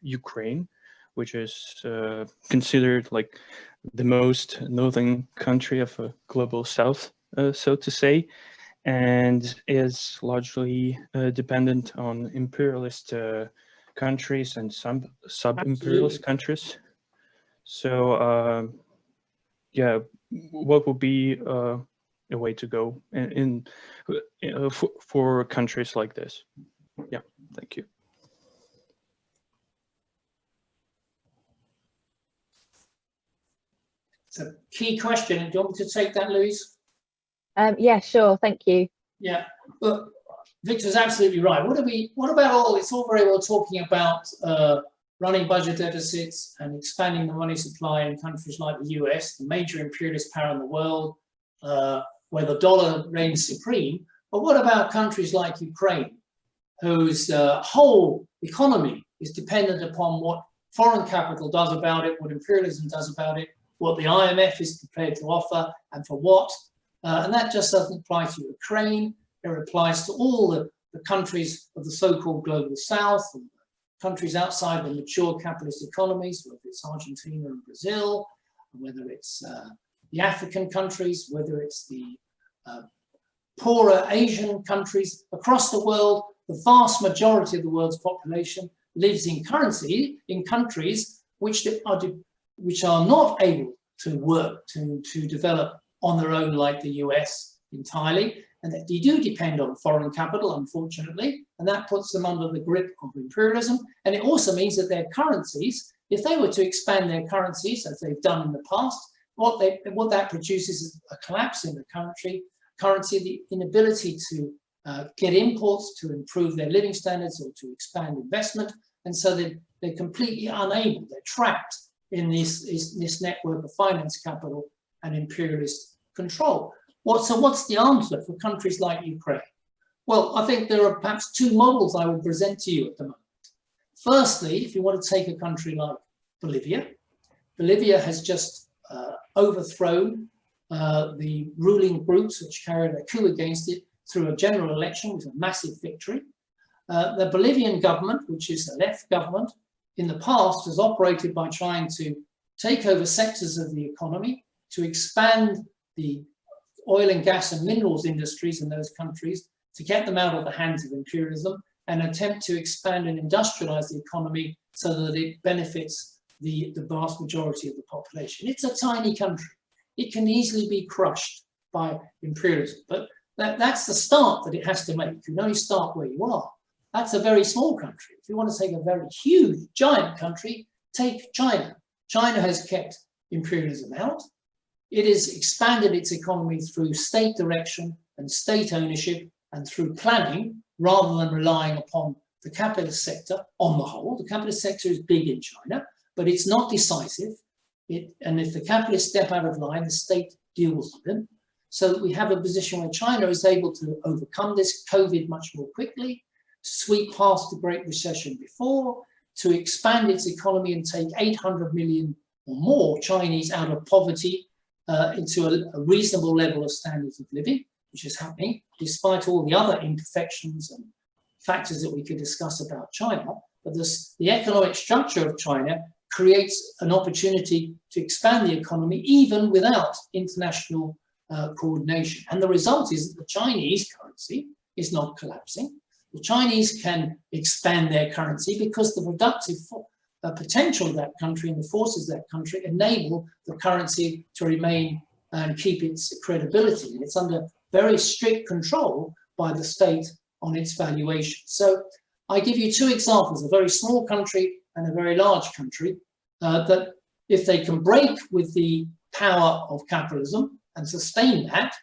S7: Ukraine, which is considered like the most northern country of a global south, so to say, and is largely dependent on imperialist countries and some sub-imperialist countries. So yeah, what would be a way to go for countries like this? Yeah, thank you.
S2: It's a key question. Do you want me to take that, Louise?
S4: Yeah, sure. Thank you.
S2: Yeah, but Victor's absolutely right. What about all? It's all very well talking about running budget deficits and expanding the money supply in countries like the US, the major imperialist power in the world, where the dollar reigns supreme. But what about countries like Ukraine, whose whole economy is dependent upon what foreign capital does about it, what imperialism does about it, what the IMF is prepared to offer, and for what? And that just doesn't apply to Ukraine. It applies to all the countries of the so-called global south, and countries outside the mature capitalist economies, whether it's Argentina and Brazil, whether it's the African countries, whether it's the poorer Asian countries. Across the world, the vast majority of the world's population lives in countries which are not able to work, to develop on their own, like the US entirely, and that they do depend on foreign capital, unfortunately, and that puts them under the grip of imperialism. And it also means that their currencies, if they were to expand their currencies, as they've done in the past, what that produces is a collapse in the currency, the inability to get imports to improve their living standards or to expand investment, And so they're completely unable, they're trapped in this network of finance capital and imperialist control. So what's the answer for countries like Ukraine? Well, I think there are perhaps two models I will present to you at the moment. Firstly, if you want to take a country like Bolivia, Bolivia has just overthrown the ruling groups which carried a coup against it through a general election with a massive victory. The Bolivian government, which is a left government, in the past has operated by trying to take over sectors of the economy, to expand the oil and gas and minerals industries in those countries, to get them out of the hands of imperialism, and attempt to expand and industrialize the economy so that it benefits the vast majority of the population. It's a tiny country. It can easily be crushed by imperialism, but that's the start that it has to make. You can only start where you are. That's a very small country. If you want to take a very huge, giant country, take China. China has kept imperialism out. It has expanded its economy through state direction and state ownership and through planning, rather than relying upon the capitalist sector on the whole. The capitalist sector is big in China, but it's not decisive. And if the capitalists step out of line, the state deals with them. So we have a position where China is able to overcome this COVID much more quickly, sweep past the Great Recession before, to expand its economy and take 800 million or more Chinese out of poverty into a reasonable level of standards of living, which is happening, despite all the other imperfections and factors that we could discuss about China. But the economic structure of China creates an opportunity to expand the economy even without international coordination. And the result is that the Chinese currency is not collapsing. The Chinese can expand their currency because the productive potential of that country and the forces of that country enable the currency to remain and keep its credibility. And it's under very strict control by the state on its valuation. So I give you two examples, a very small country and a very large country, that if they can break with the power of capitalism and sustain that,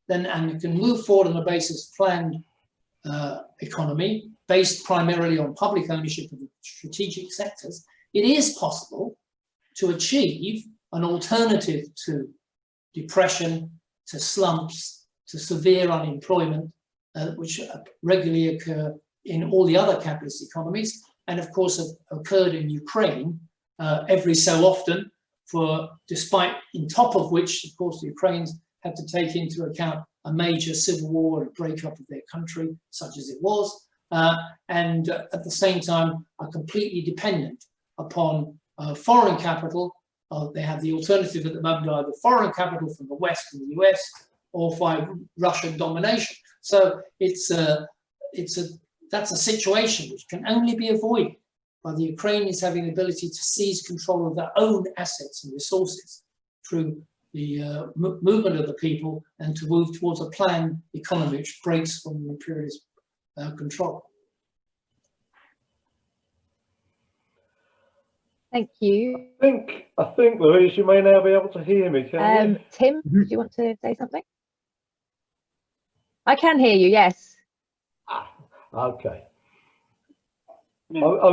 S2: then and can move forward on the basis of planned economy based primarily on public ownership of the strategic sectors, it is possible to achieve an alternative to depression, to slumps, to severe unemployment, which regularly occur in all the other capitalist economies, and of course have occurred in Ukraine every so often, despite in top of which, of course, the Ukrainians had to take into account a major civil war and breakup of their country, such as it was, and at the same time are completely dependent upon foreign capital. They have the alternative at the moment, either foreign capital from the West and the US, or by Russian domination. So that's a situation which can only be avoided by the Ukrainians having the ability to seize control of their own assets and resources through the movement of the people, and to move towards a planned economy which breaks from imperialist control.
S4: Thank you.
S1: I think, Louise, you may now be able to hear me, can you?
S4: Tim, do you want to say something? I can hear you, yes.
S1: Okay. I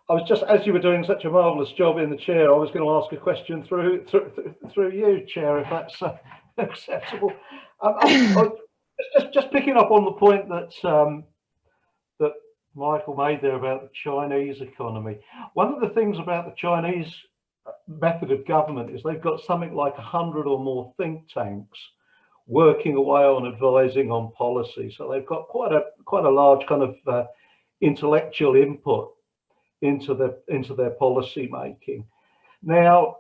S1: was just, as you were doing such a marvellous job in the chair, I was going to ask a question through you, Chair, if that's acceptable. Just picking up on the point that that Michael made there about the Chinese economy. One of the things about the Chinese method of government is they've got something like 100 or more think tanks working away on advising on policy. So they've got quite a large kind of intellectual input into their policy making. Now,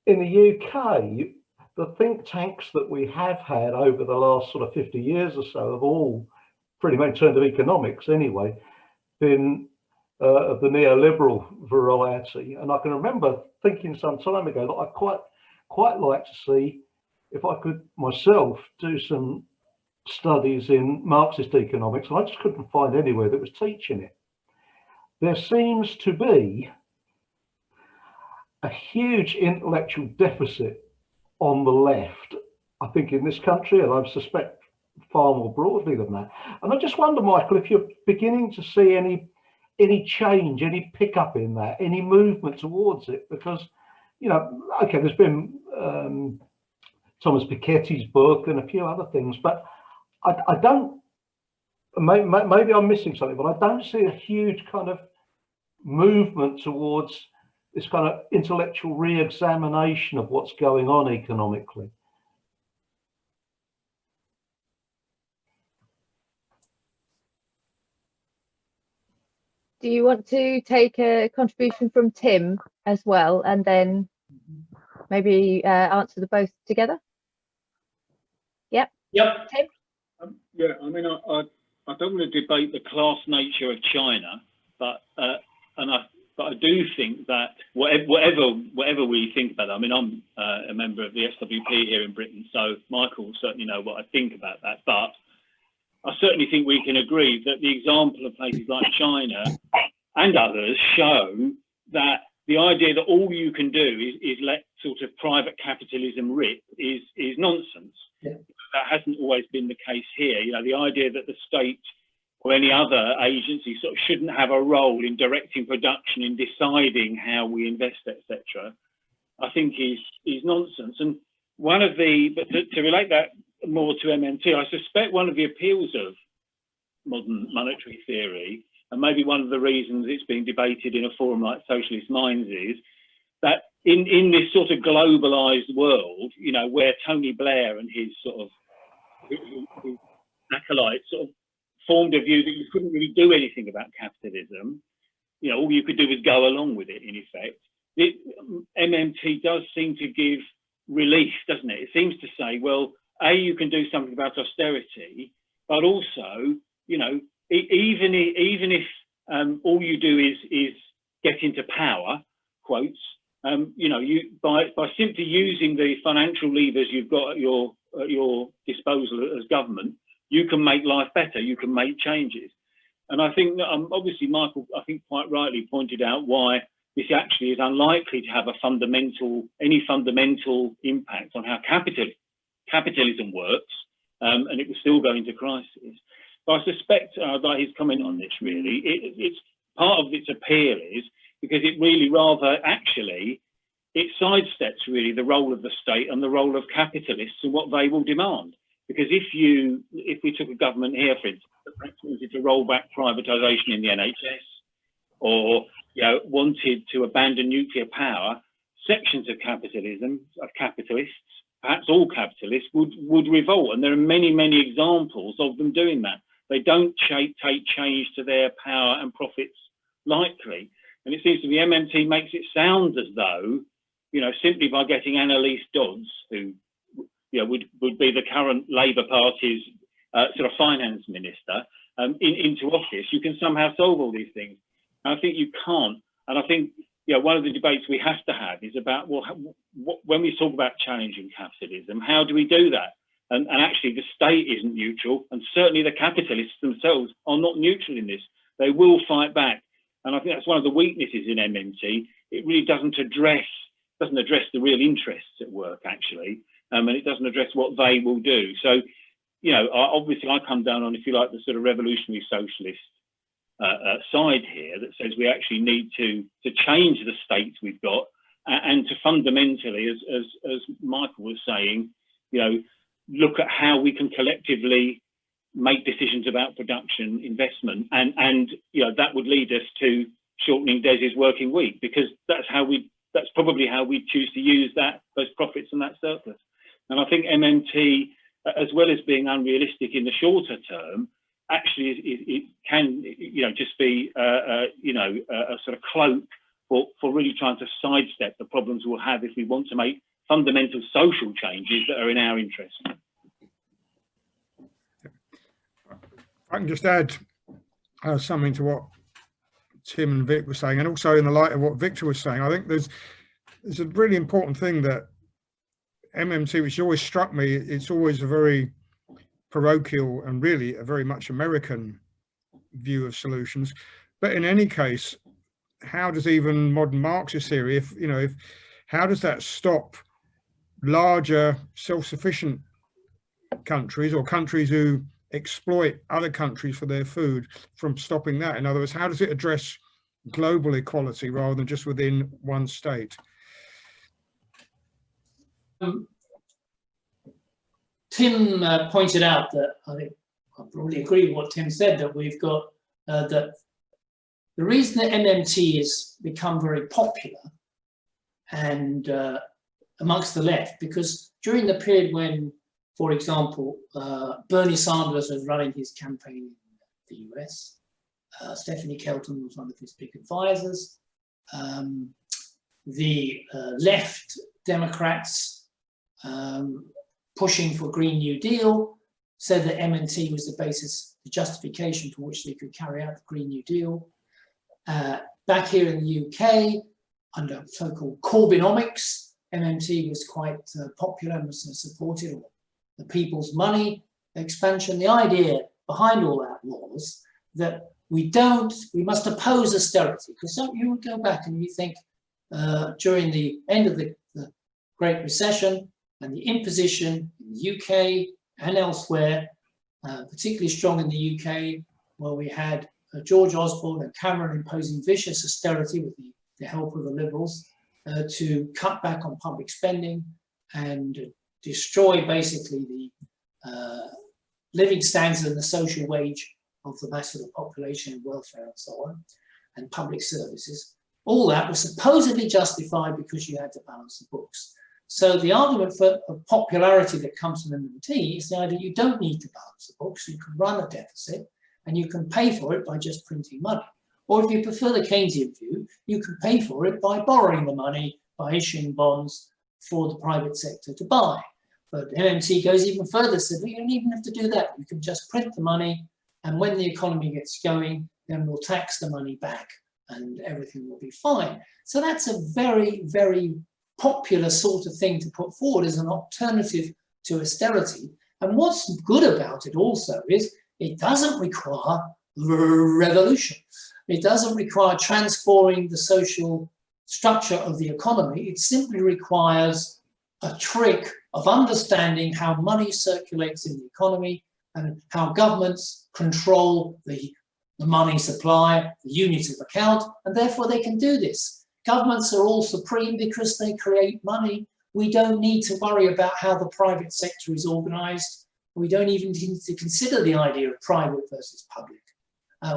S1: in the UK, the think tanks that we have had over the last sort of 50 years or so have all, pretty much in terms of economics anyway, been of the neoliberal variety. And I can remember thinking some time ago that I'd quite like to see if I could myself do some studies in Marxist economics, and I just couldn't find anywhere that was teaching it. There seems to be a huge intellectual deficit on the left, I think, in this country, and I suspect far more broadly than that. And I just wonder, Michael, if you're beginning to see any change, any pickup in that, any movement towards it? Because, you know, okay, there's been Thomas Piketty's book and a few other things, but I don't, maybe I'm missing something, but I don't see a huge kind of movement towards this kind of intellectual re-examination of what's going on economically.
S4: Do you want to take a contribution from Tim as well, and then maybe answer the both together? Yep.
S2: Yep.
S4: Tim?
S8: Yeah, I mean, I don't want to debate the class nature of China, but I do think that whatever we think about that, I mean, I'm a member of the SWP here in Britain, so Michael will certainly know what I think about that. But I certainly think we can agree that the example of places like China and others show that the idea that all you can do is let sort of private capitalism rip is nonsense.
S2: Yeah.
S8: That hasn't always been the case here. You know, the idea that the state or any other agency sort of shouldn't have a role in directing production, in deciding how we invest, etc., I think is nonsense. And one of the, but to relate that more to MMT, I suspect one of the appeals of modern monetary theory, and maybe one of the reasons it's being debated in a forum like Socialist Minds, is that in this sort of globalized world, you know, where Tony Blair and his sort of his acolytes sort of formed a view that you couldn't really do anything about capitalism, you know, all you could do was go along with it, in effect. MMT does seem to give relief, doesn't it? It seems to say, well, A, you can do something about austerity, but also, you know, even if all you do is get into power, quotes, you know, you by simply using the financial levers you've got at your disposal as government, you can make life better, you can make changes. And I think that obviously Michael, I think quite rightly pointed out why this actually is unlikely to have any fundamental impact on how capitalism works, and it will still go into crisis. But I suspect that his comment on this really, it's part of its appeal is because it really it sidesteps really the role of the state and the role of capitalists and what they will demand. Because if we took a government here, for instance, that perhaps wanted to roll back privatisation in the NHS, or wanted to abandon nuclear power, sections of capitalists, perhaps all capitalists, would revolt. And there are many, many examples of them doing that. They don't take change to their power and profits lightly. And it seems to me MMT makes it sound as though, simply by getting Annalise Dodds, who would be the current Labour Party's sort of finance minister, into office, you can somehow solve all these things. And I think you can't. And I think one of the debates we have to have is about, well, when we talk about challenging capitalism, how do we do that? And actually, the state isn't neutral, and certainly the capitalists themselves are not neutral in this. They will fight back. And I think that's one of the weaknesses in MMT. It really doesn't address the real interests at work, actually, and it doesn't address what they will do. So, obviously I come down on, if you like, the sort of revolutionary socialist side here that says we actually need to change the states we've got and to fundamentally, as Michael was saying, look at how we can collectively make decisions about production, investment, and that would lead us to shortening Des's working week, because that's probably how we choose to use those profits and that surplus. And I think MMT, as well as being unrealistic in the shorter term, actually it can just be a sort of cloak for really trying to sidestep the problems we'll have if we want to make fundamental social changes that are in our interest.
S3: I can just add something to what Tim and Vic were saying, and also in the light of what Victor was saying. I think there's a really important thing that MMT, which always struck me, it's always a very parochial and really a very much American view of solutions. But in any case, how does even modern Marxist theory, how does that stop larger self-sufficient countries, or countries who exploit other countries for their food from stopping that? In other words, how does it address global equality rather than just within one state?
S2: Tim pointed out that, I think I probably agree with what Tim said, that we've got that the reason that MMT has become very popular and amongst the left, because during the period when, for example, Bernie Sanders was running his campaign in the US, Stephanie Kelton was one of his big advisors, the left Democrats pushing for Green New Deal said that MMT was the basis, the justification for which they could carry out the Green New Deal. Back here in the UK, under so-called Corbynomics, MMT was quite popular and was supported, or the people's money expansion. The idea behind all that was that we must oppose austerity, because you would go back and you think during the end of the Great Recession and the imposition in the UK and elsewhere, particularly strong in the UK, where we had George Osborne and Cameron imposing vicious austerity with the help of the Liberals to cut back on public spending and destroy basically the living standards and the social wage of the mass of the population and welfare and so on, and public services. All that was supposedly justified because you had to balance the books. So the argument for popularity that comes from MMT is the idea you don't need to balance the books. You can run a deficit and you can pay for it by just printing money. Or if you prefer the Keynesian view, you can pay for it by borrowing the money, by issuing bonds for the private sector to buy. But MMT goes even further, said, well, you don't even have to do that. You can just print the money, and when the economy gets going, then we'll tax the money back and everything will be fine. So that's a very, very popular sort of thing to put forward as an alternative to austerity. And what's good about it also is it doesn't require revolution. It doesn't require transforming the social structure of the economy. It simply requires a trick of understanding how money circulates in the economy and how governments control the money supply, the unit of account, and therefore they can do this. Governments are all supreme because they create money. We don't need to worry about how the private sector is organized. We don't even need to consider the idea of private versus public.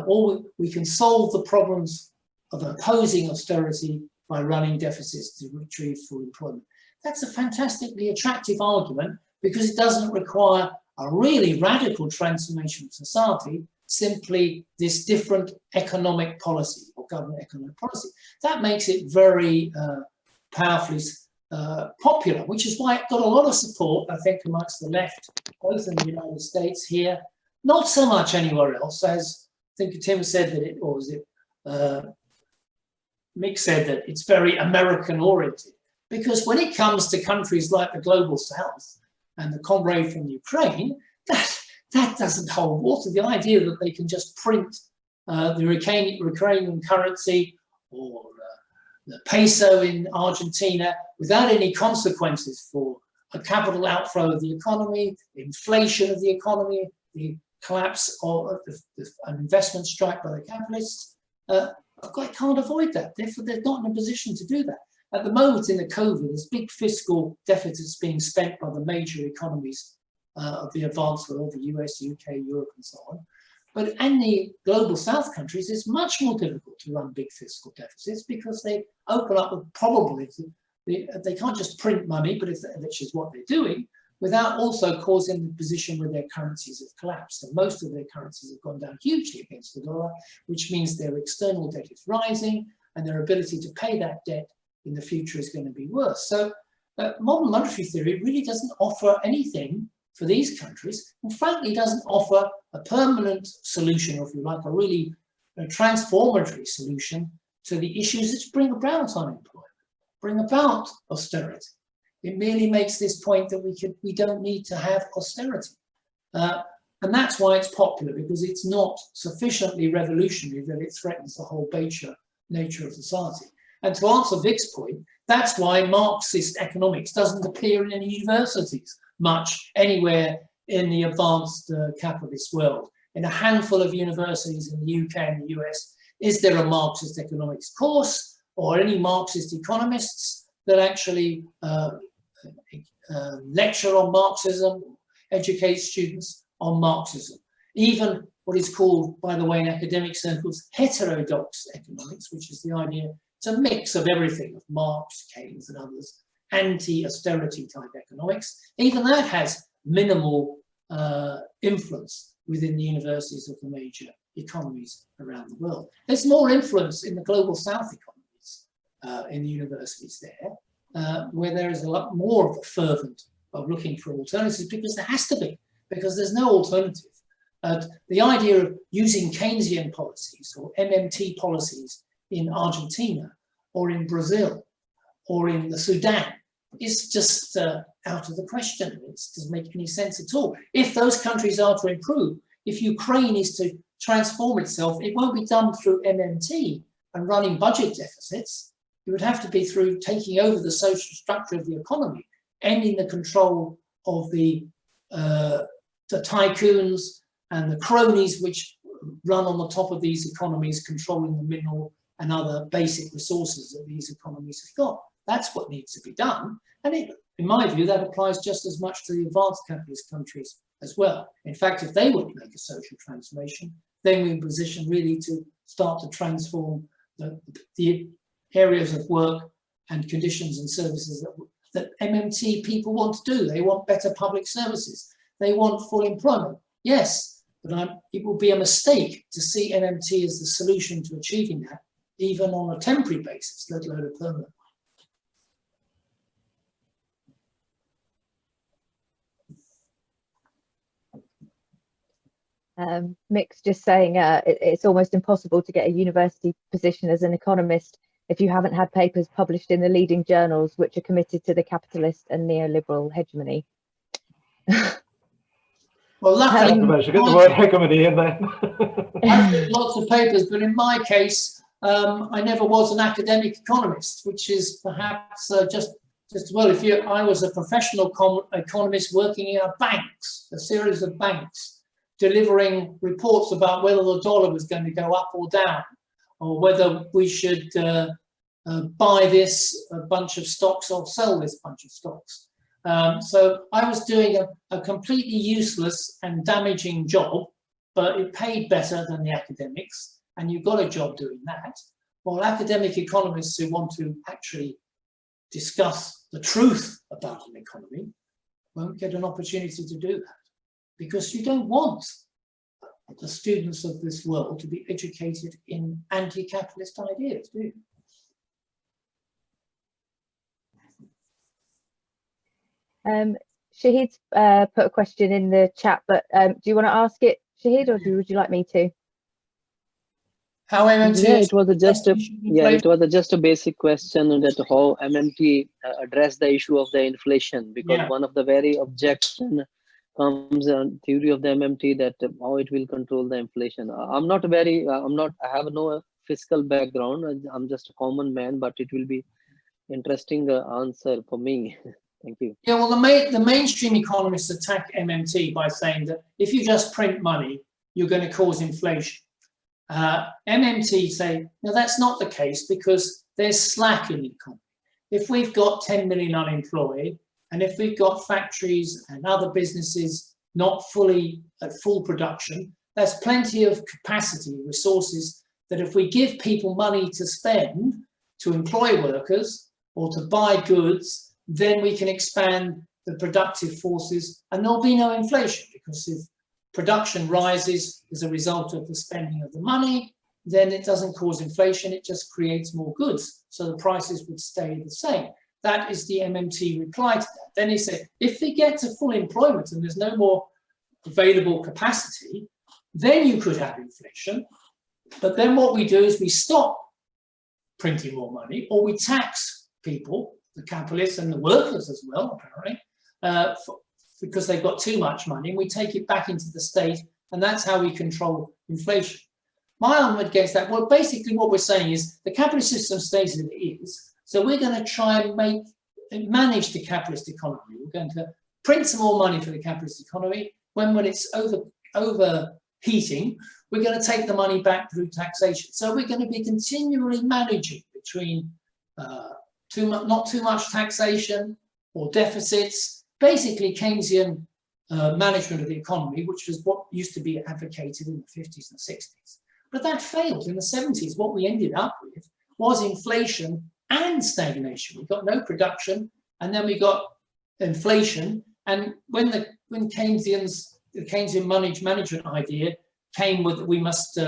S2: Or we can solve the problems of opposing austerity by running deficits to retrieve full employment. That's a fantastically attractive argument because it doesn't require a really radical transformation of society, simply this different economic policy or government economic policy. That makes it very powerfully popular, which is why it got a lot of support, I think, amongst the left, both in the United States here, not so much anywhere else, as I think Tim said that it, or was it Mick said that it's very American oriented. Because when it comes to countries like the Global South and the comrade from Ukraine, that doesn't hold water. The idea that they can just print the Ukrainian currency or the peso in Argentina without any consequences for a capital outflow of the economy, the inflation of the economy, the collapse of an investment strike by the capitalists, can't avoid that. Therefore, they're not in a position to do that. At the moment in the COVID, there's big fiscal deficits being spent by the major economies of the advanced world, the US, UK, Europe, and so on. But in the global South countries, it's much more difficult to run big fiscal deficits because they open up with probability. They can't just print money, but which is what they're doing, without also causing the position where their currencies have collapsed. And most of their currencies have gone down hugely against the dollar, which means their external debt is rising and their ability to pay that debt in the future is going to be worse. So modern monetary theory really doesn't offer anything for these countries, and frankly doesn't offer a permanent solution, or if you like, a really transformatory solution to the issues that bring about unemployment, bring about austerity. It merely makes this point that we don't need to have austerity. And that's why it's popular, because it's not sufficiently revolutionary that it threatens the whole nature of society. And to answer Vic's point, that's why Marxist economics doesn't appear in any universities much anywhere in the advanced capitalist world. In a handful of universities in the UK and the US, is there a Marxist economics course or any Marxist economists that actually lecture on Marxism, educate students on Marxism? Even what is called, by the way, in academic circles, heterodox economics, which is the idea, it's a mix of everything, of Marx, Keynes and others, anti-austerity type economics. Even that has minimal influence within the universities of the major economies around the world. There's more influence in the global south economies in the universities there, where there is a lot more of a fervent of looking for alternatives, because there has to be, because there's no alternative. The idea of using Keynesian policies or MMT policies in Argentina or in Brazil or in the Sudan is just out of the question. It doesn't make any sense at all. If those countries are to improve, if Ukraine is to transform itself, it won't be done through MMT and running budget deficits. It would have to be through taking over the social structure of the economy, ending the control of the tycoons and the cronies which run on the top of these economies, controlling the mineral and other basic resources that these economies have got. That's what needs to be done. And in my view, that applies just as much to the advanced capitalist countries as well. In fact, if they would make a social transformation, then we're in position really to start to transform the areas of work and conditions and services that MMT people want to do. They want better public services. They want full employment. Yes, but it will be a mistake to see MMT as the solution to achieving that, even on a temporary basis, let alone a permanent
S4: one. Mick's just saying it's almost impossible to get a university position as an economist if you haven't had papers published in the leading journals which are committed to the capitalist and neoliberal hegemony.
S2: Well, luckily,
S1: Get the word hegemony in there.
S2: I've written lots of papers, but in my case, I never was an academic economist, which is perhaps just well. I was a professional economist working in a series of banks, delivering reports about whether the dollar was going to go up or down, or whether we should buy this bunch of stocks or sell this bunch of stocks. So I was doing a completely useless and damaging job, but it paid better than the academics, and you got a job doing that. While academic economists who want to actually discuss the truth about an economy won't get an opportunity to do that, because you don't want the students of this world to be educated in anti-capitalist ideas, do you?
S4: Shahid's put a question in the chat, but do you want to ask it, Shahid, or would you like me to?
S2: How MMT?
S9: Yeah, it was just a basic question that how MMT address the issue of the inflation, because one of the very objection comes on theory of the MMT that how it will control the inflation. I have no fiscal background. I'm just a common man, but it will be interesting answer for me. Thank you.
S2: Yeah, well, the mainstream economists attack MMT by saying that if you just print money, you're going to cause inflation. MMT say, no, that's not the case, because there's slack in the economy. If we've got 10 million unemployed, and if we've got factories and other businesses not fully at full production, there's plenty of capacity, resources, that if we give people money to spend, to employ workers or to buy goods, then we can expand the productive forces and there'll be no inflation, because if production rises as a result of the spending of the money, then it doesn't cause inflation, it just creates more goods. So the prices would stay the same. That is the MMT reply to that. Then he said, if they get to full employment and there's no more available capacity, then you could have inflation. But then what we do is we stop printing more money, or we tax people, the capitalists and the workers as well, apparently, because they've got too much money, and we take it back into the state, and that's how we control inflation. My argument against that, well, basically what we're saying is the capitalist system stays as it is, so we're going to try and manage the capitalist economy. We're going to print some more money for the capitalist economy. When it's overheating, we're going to take the money back through taxation. So we're going to be continually managing between not too much taxation or deficits, basically Keynesian management of the economy, which was what used to be advocated in the 50s and 60s. But that failed in the 70s. What we ended up with was inflation and stagnation. We got no production, and then we got inflation. And when the Keynesian management idea came with we must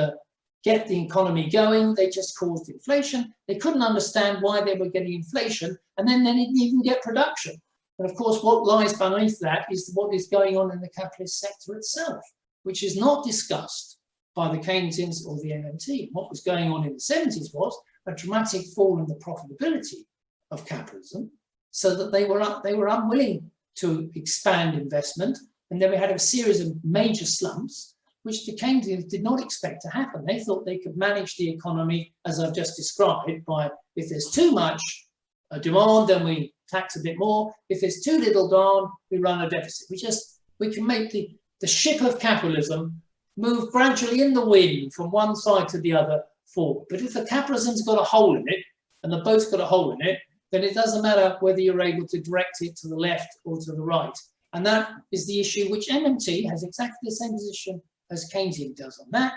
S2: get the economy going, they just caused inflation. They couldn't understand why they were getting inflation, and then they didn't even get production. And of course, what lies beneath that is what is going on in the capitalist sector itself, which is not discussed by the Keynesians or the MMT. What was going on in the 70s was a dramatic fall in the profitability of capitalism, so that they were unwilling to expand investment. And then we had a series of major slumps, which the Keynesians did not expect to happen. They thought they could manage the economy, as I've just described, by if there's too much demand, then we tax a bit more. If there's too little demand, we run a deficit. We can make the ship of capitalism move gradually in the wind from one side to the other forward. But if the capitalism's got a hole in it, and the boat's got a hole in it, then it doesn't matter whether you're able to direct it to the left or to the right. And that is the issue which MMT has exactly the same position as Keynesian does on that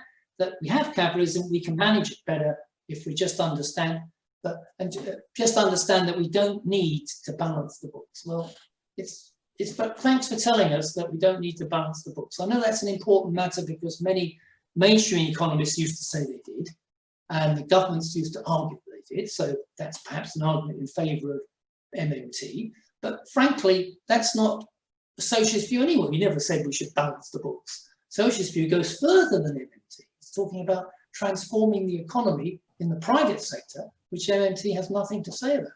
S2: we have capitalism, we can manage it better if we just understand that, and just understand that we don't need to balance the books. Well, but thanks for telling us that we don't need to balance the books. I know that's an important matter because many mainstream economists used to say they did, and the governments used to argue that they did. So that's perhaps an argument in favour of MMT. But frankly, that's not a socialist view anyway. We never said we should balance the books. Socialist view goes further than MMT. It's talking about transforming the economy in the private sector, which MMT has nothing to say about.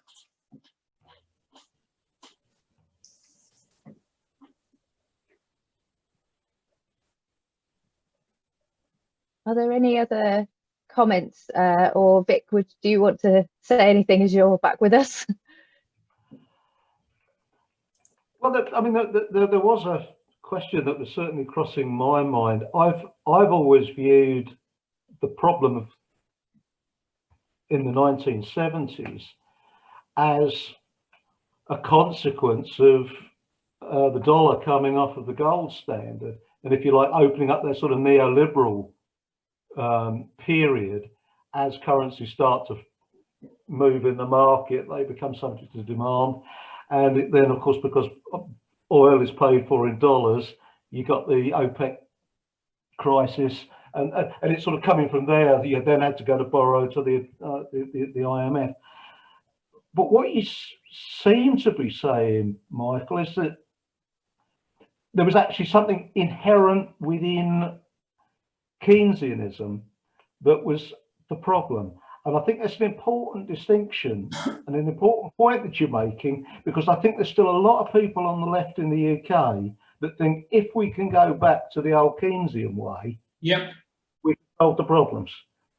S4: Are there any other comments, or Vic, do you want to say anything as you're back with us?
S1: Well, I mean, there was a question that was certainly crossing my mind. I've always viewed the problem in the 1970s as a consequence of the dollar coming off of the gold standard, and if you like, opening up that sort of neoliberal period. As currencies start to move in the market, they become subject to demand, and then of course, because oil is paid for in dollars, you got the OPEC crisis, and it's sort of coming from there. You then had to go to borrow to the IMF. But what you seem to be saying, Michael, is that there was actually something inherent within Keynesianism that was the problem. And I think that's an important distinction and an important point that you're making, because I think there's still a lot of people on the left in the UK that think if we can go back to the old Keynesian way, we can solve the problems.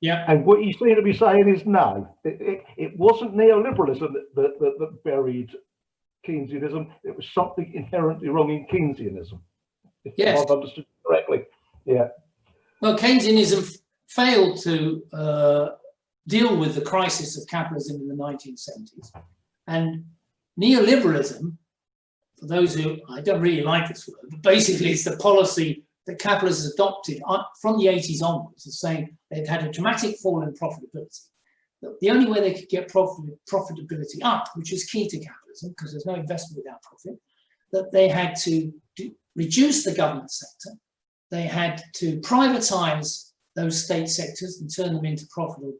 S1: And what you seem to be saying is no, it wasn't neoliberalism that buried Keynesianism. It was something inherently wrong in Keynesianism, if I've understood correctly.
S2: Well, Keynesianism failed to deal with the crisis of capitalism in the 1970s. And neoliberalism, for those who, I don't really like this word, but basically it's the policy that capitalists adopted from the 80s onwards, of saying they'd had a dramatic fall in profitability. The only way they could get profitability up, which is key to capitalism, because there's no investment without profit, that they had to reduce the government sector. They had to privatize those state sectors and turn them into profitable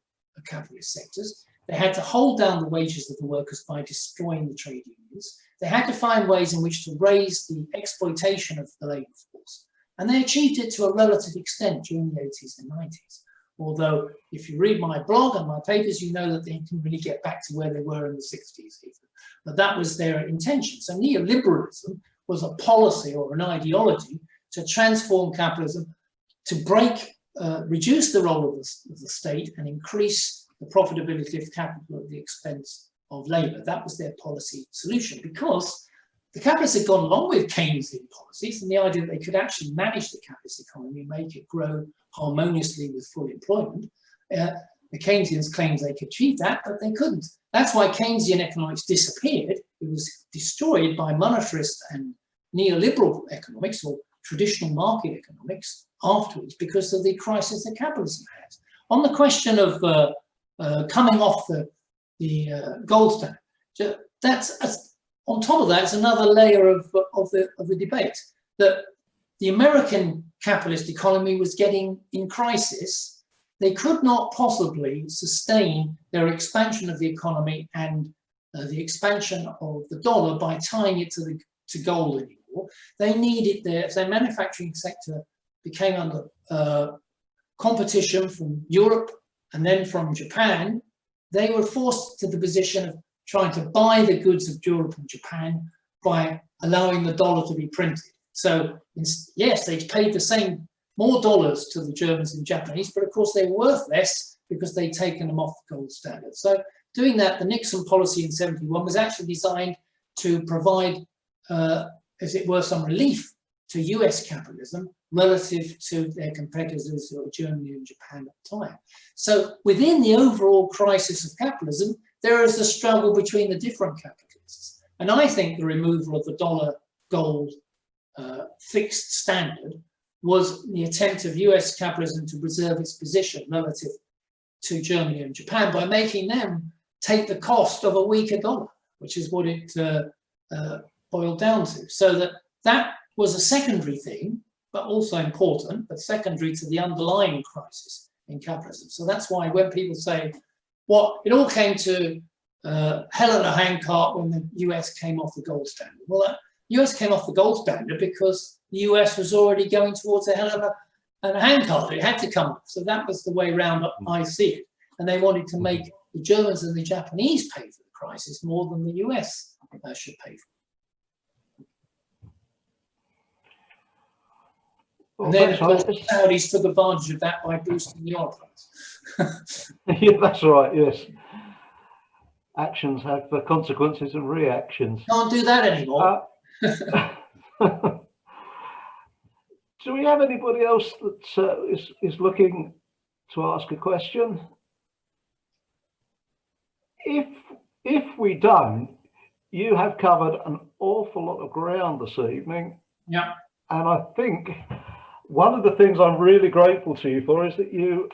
S2: capitalist sectors. They had to hold down the wages of the workers by destroying the trade unions. They had to find ways in which to raise the exploitation of the labour force. And they achieved it to a relative extent during the 80s and 90s. Although, if you read my blog and my papers, you know that they didn't really get back to where they were in the 60s even. But that was their intention. So neoliberalism was a policy or an ideology to transform capitalism, to reduce the role of the state and increase the profitability of capital at the expense of labour. That was their policy solution, because the capitalists had gone along with Keynesian policies and the idea that they could actually manage the capitalist economy and make it grow harmoniously with full employment. The Keynesians claimed they could achieve that, but they couldn't. That's why Keynesian economics disappeared. It was destroyed by monetarist and neoliberal economics, or traditional market economics, afterwards, because of the crisis that capitalism had. On the question of coming off the gold standard, that's on top of that, it's another layer of the debate, that the American capitalist economy was getting in crisis. They could not possibly sustain their expansion of the economy and the expansion of the dollar by tying it to gold anymore. They needed if their manufacturing sector became under competition from Europe and then from Japan, they were forced to the position of trying to buy the goods of Europe and Japan by allowing the dollar to be printed. So yes, they paid the same, more dollars to the Germans and Japanese, but of course they were worth less because they'd taken them off the gold standard. So doing that, the Nixon policy in '71 was actually designed to provide, as it were, some relief to US capitalism relative to their competitors who were Germany and Japan at the time. So within the overall crisis of capitalism, there is a struggle between the different capitalists. And I think the removal of the dollar gold fixed standard was the attempt of US capitalism to preserve its position relative to Germany and Japan by making them take the cost of a weaker dollar, which is what it boiled down to. So that was a secondary thing, but also important, but secondary to the underlying crisis in capitalism. So that's why when people say, well, it all came to hell in a handcart when the US came off the gold standard. Well, the US came off the gold standard because the US was already going towards a hell of a handcart. It had to come off. So that was the way round I see it. And they wanted to make the Germans and the Japanese pay for the crisis more than the US should pay for it.
S1: Well,
S2: And then, of course, the Saudis took advantage of that by boosting the oil price.
S1: Yeah, that's right, yes. Actions have consequences and reactions.
S2: Can't do that anymore.
S1: Do we have anybody else that is looking to ask a question? If we don't, you have covered an awful lot of ground this evening.
S2: Yeah.
S1: And I think one of the things I'm really grateful to you for is that you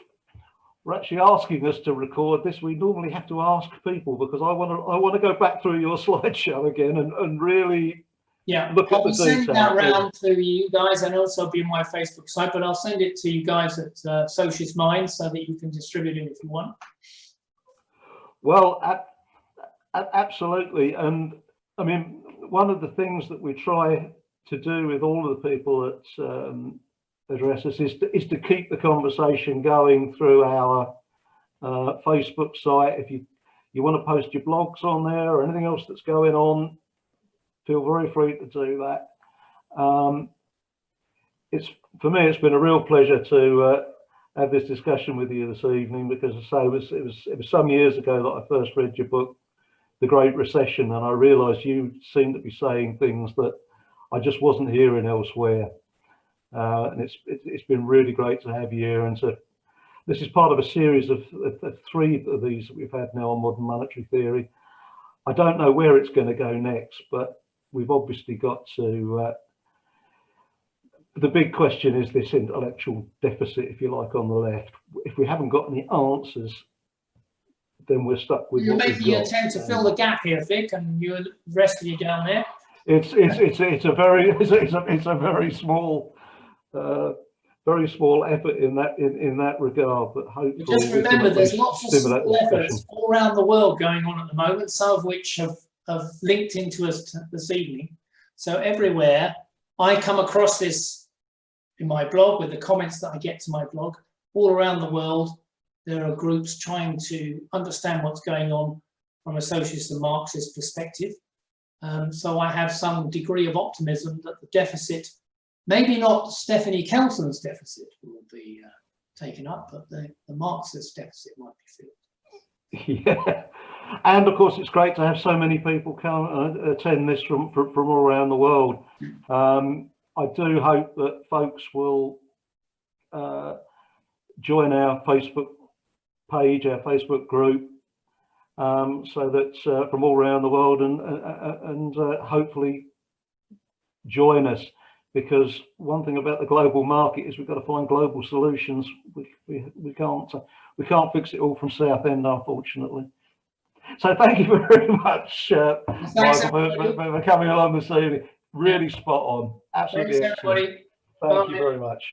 S1: were actually asking us to record this. We normally have to ask people because I want to go back through your slideshow again and really look at the detail. I'll send
S2: that round to you guys, and also be on my Facebook site, but I'll send it to you guys at Socialist Minds so that you can distribute it if you want.
S1: Well, absolutely. And I mean, one of the things that we try to do with all of the people that address us is to keep the conversation going through our Facebook site. If you want to post your blogs on there or anything else that's going on, feel very free to do that. For me, it's been a real pleasure to have this discussion with you this evening, because as I say, it was some years ago that I first read your book, The Great Recession, and I realised you seemed to be saying things that I just wasn't hearing elsewhere. And it's been really great to have you here. And so this is part of a series of 3 of these that we've had now on modern monetary theory. I don't know where it's going to go next, but we've obviously got to. The big question is this intellectual deficit, if you like, on the left. If we haven't got any answers, then we're stuck with.
S2: You're making an attempt to fill the gap here, Vic, and you, the rest of you down there.
S1: It's a very small. Very small effort in that regard, but hopefully.
S2: But just remember, there's lots of small efforts all around the world going on at the moment, some of which have linked into us this evening. So everywhere I come across this in my blog, with the comments that I get to my blog, all around the world, there are groups trying to understand what's going on from a socialist and Marxist perspective. So I have some degree of optimism that the deficit, maybe not Stephanie Kelton's deficit, will be taken up, but the Marxist deficit might be filled.
S1: Yeah, And of course, it's great to have so many people come attend this from all around the world. I do hope that folks will join our Facebook page, our Facebook group, so that from all around the world, and hopefully join us, because one thing about the global market is we've got to find global solutions. We can't fix it all from Southend, unfortunately. So thank you very much, Michael, for coming along this evening. Really spot on. Absolutely
S2: Thanks,
S1: excellent.
S2: everybody.
S1: Thank
S2: Bye.
S1: you very much.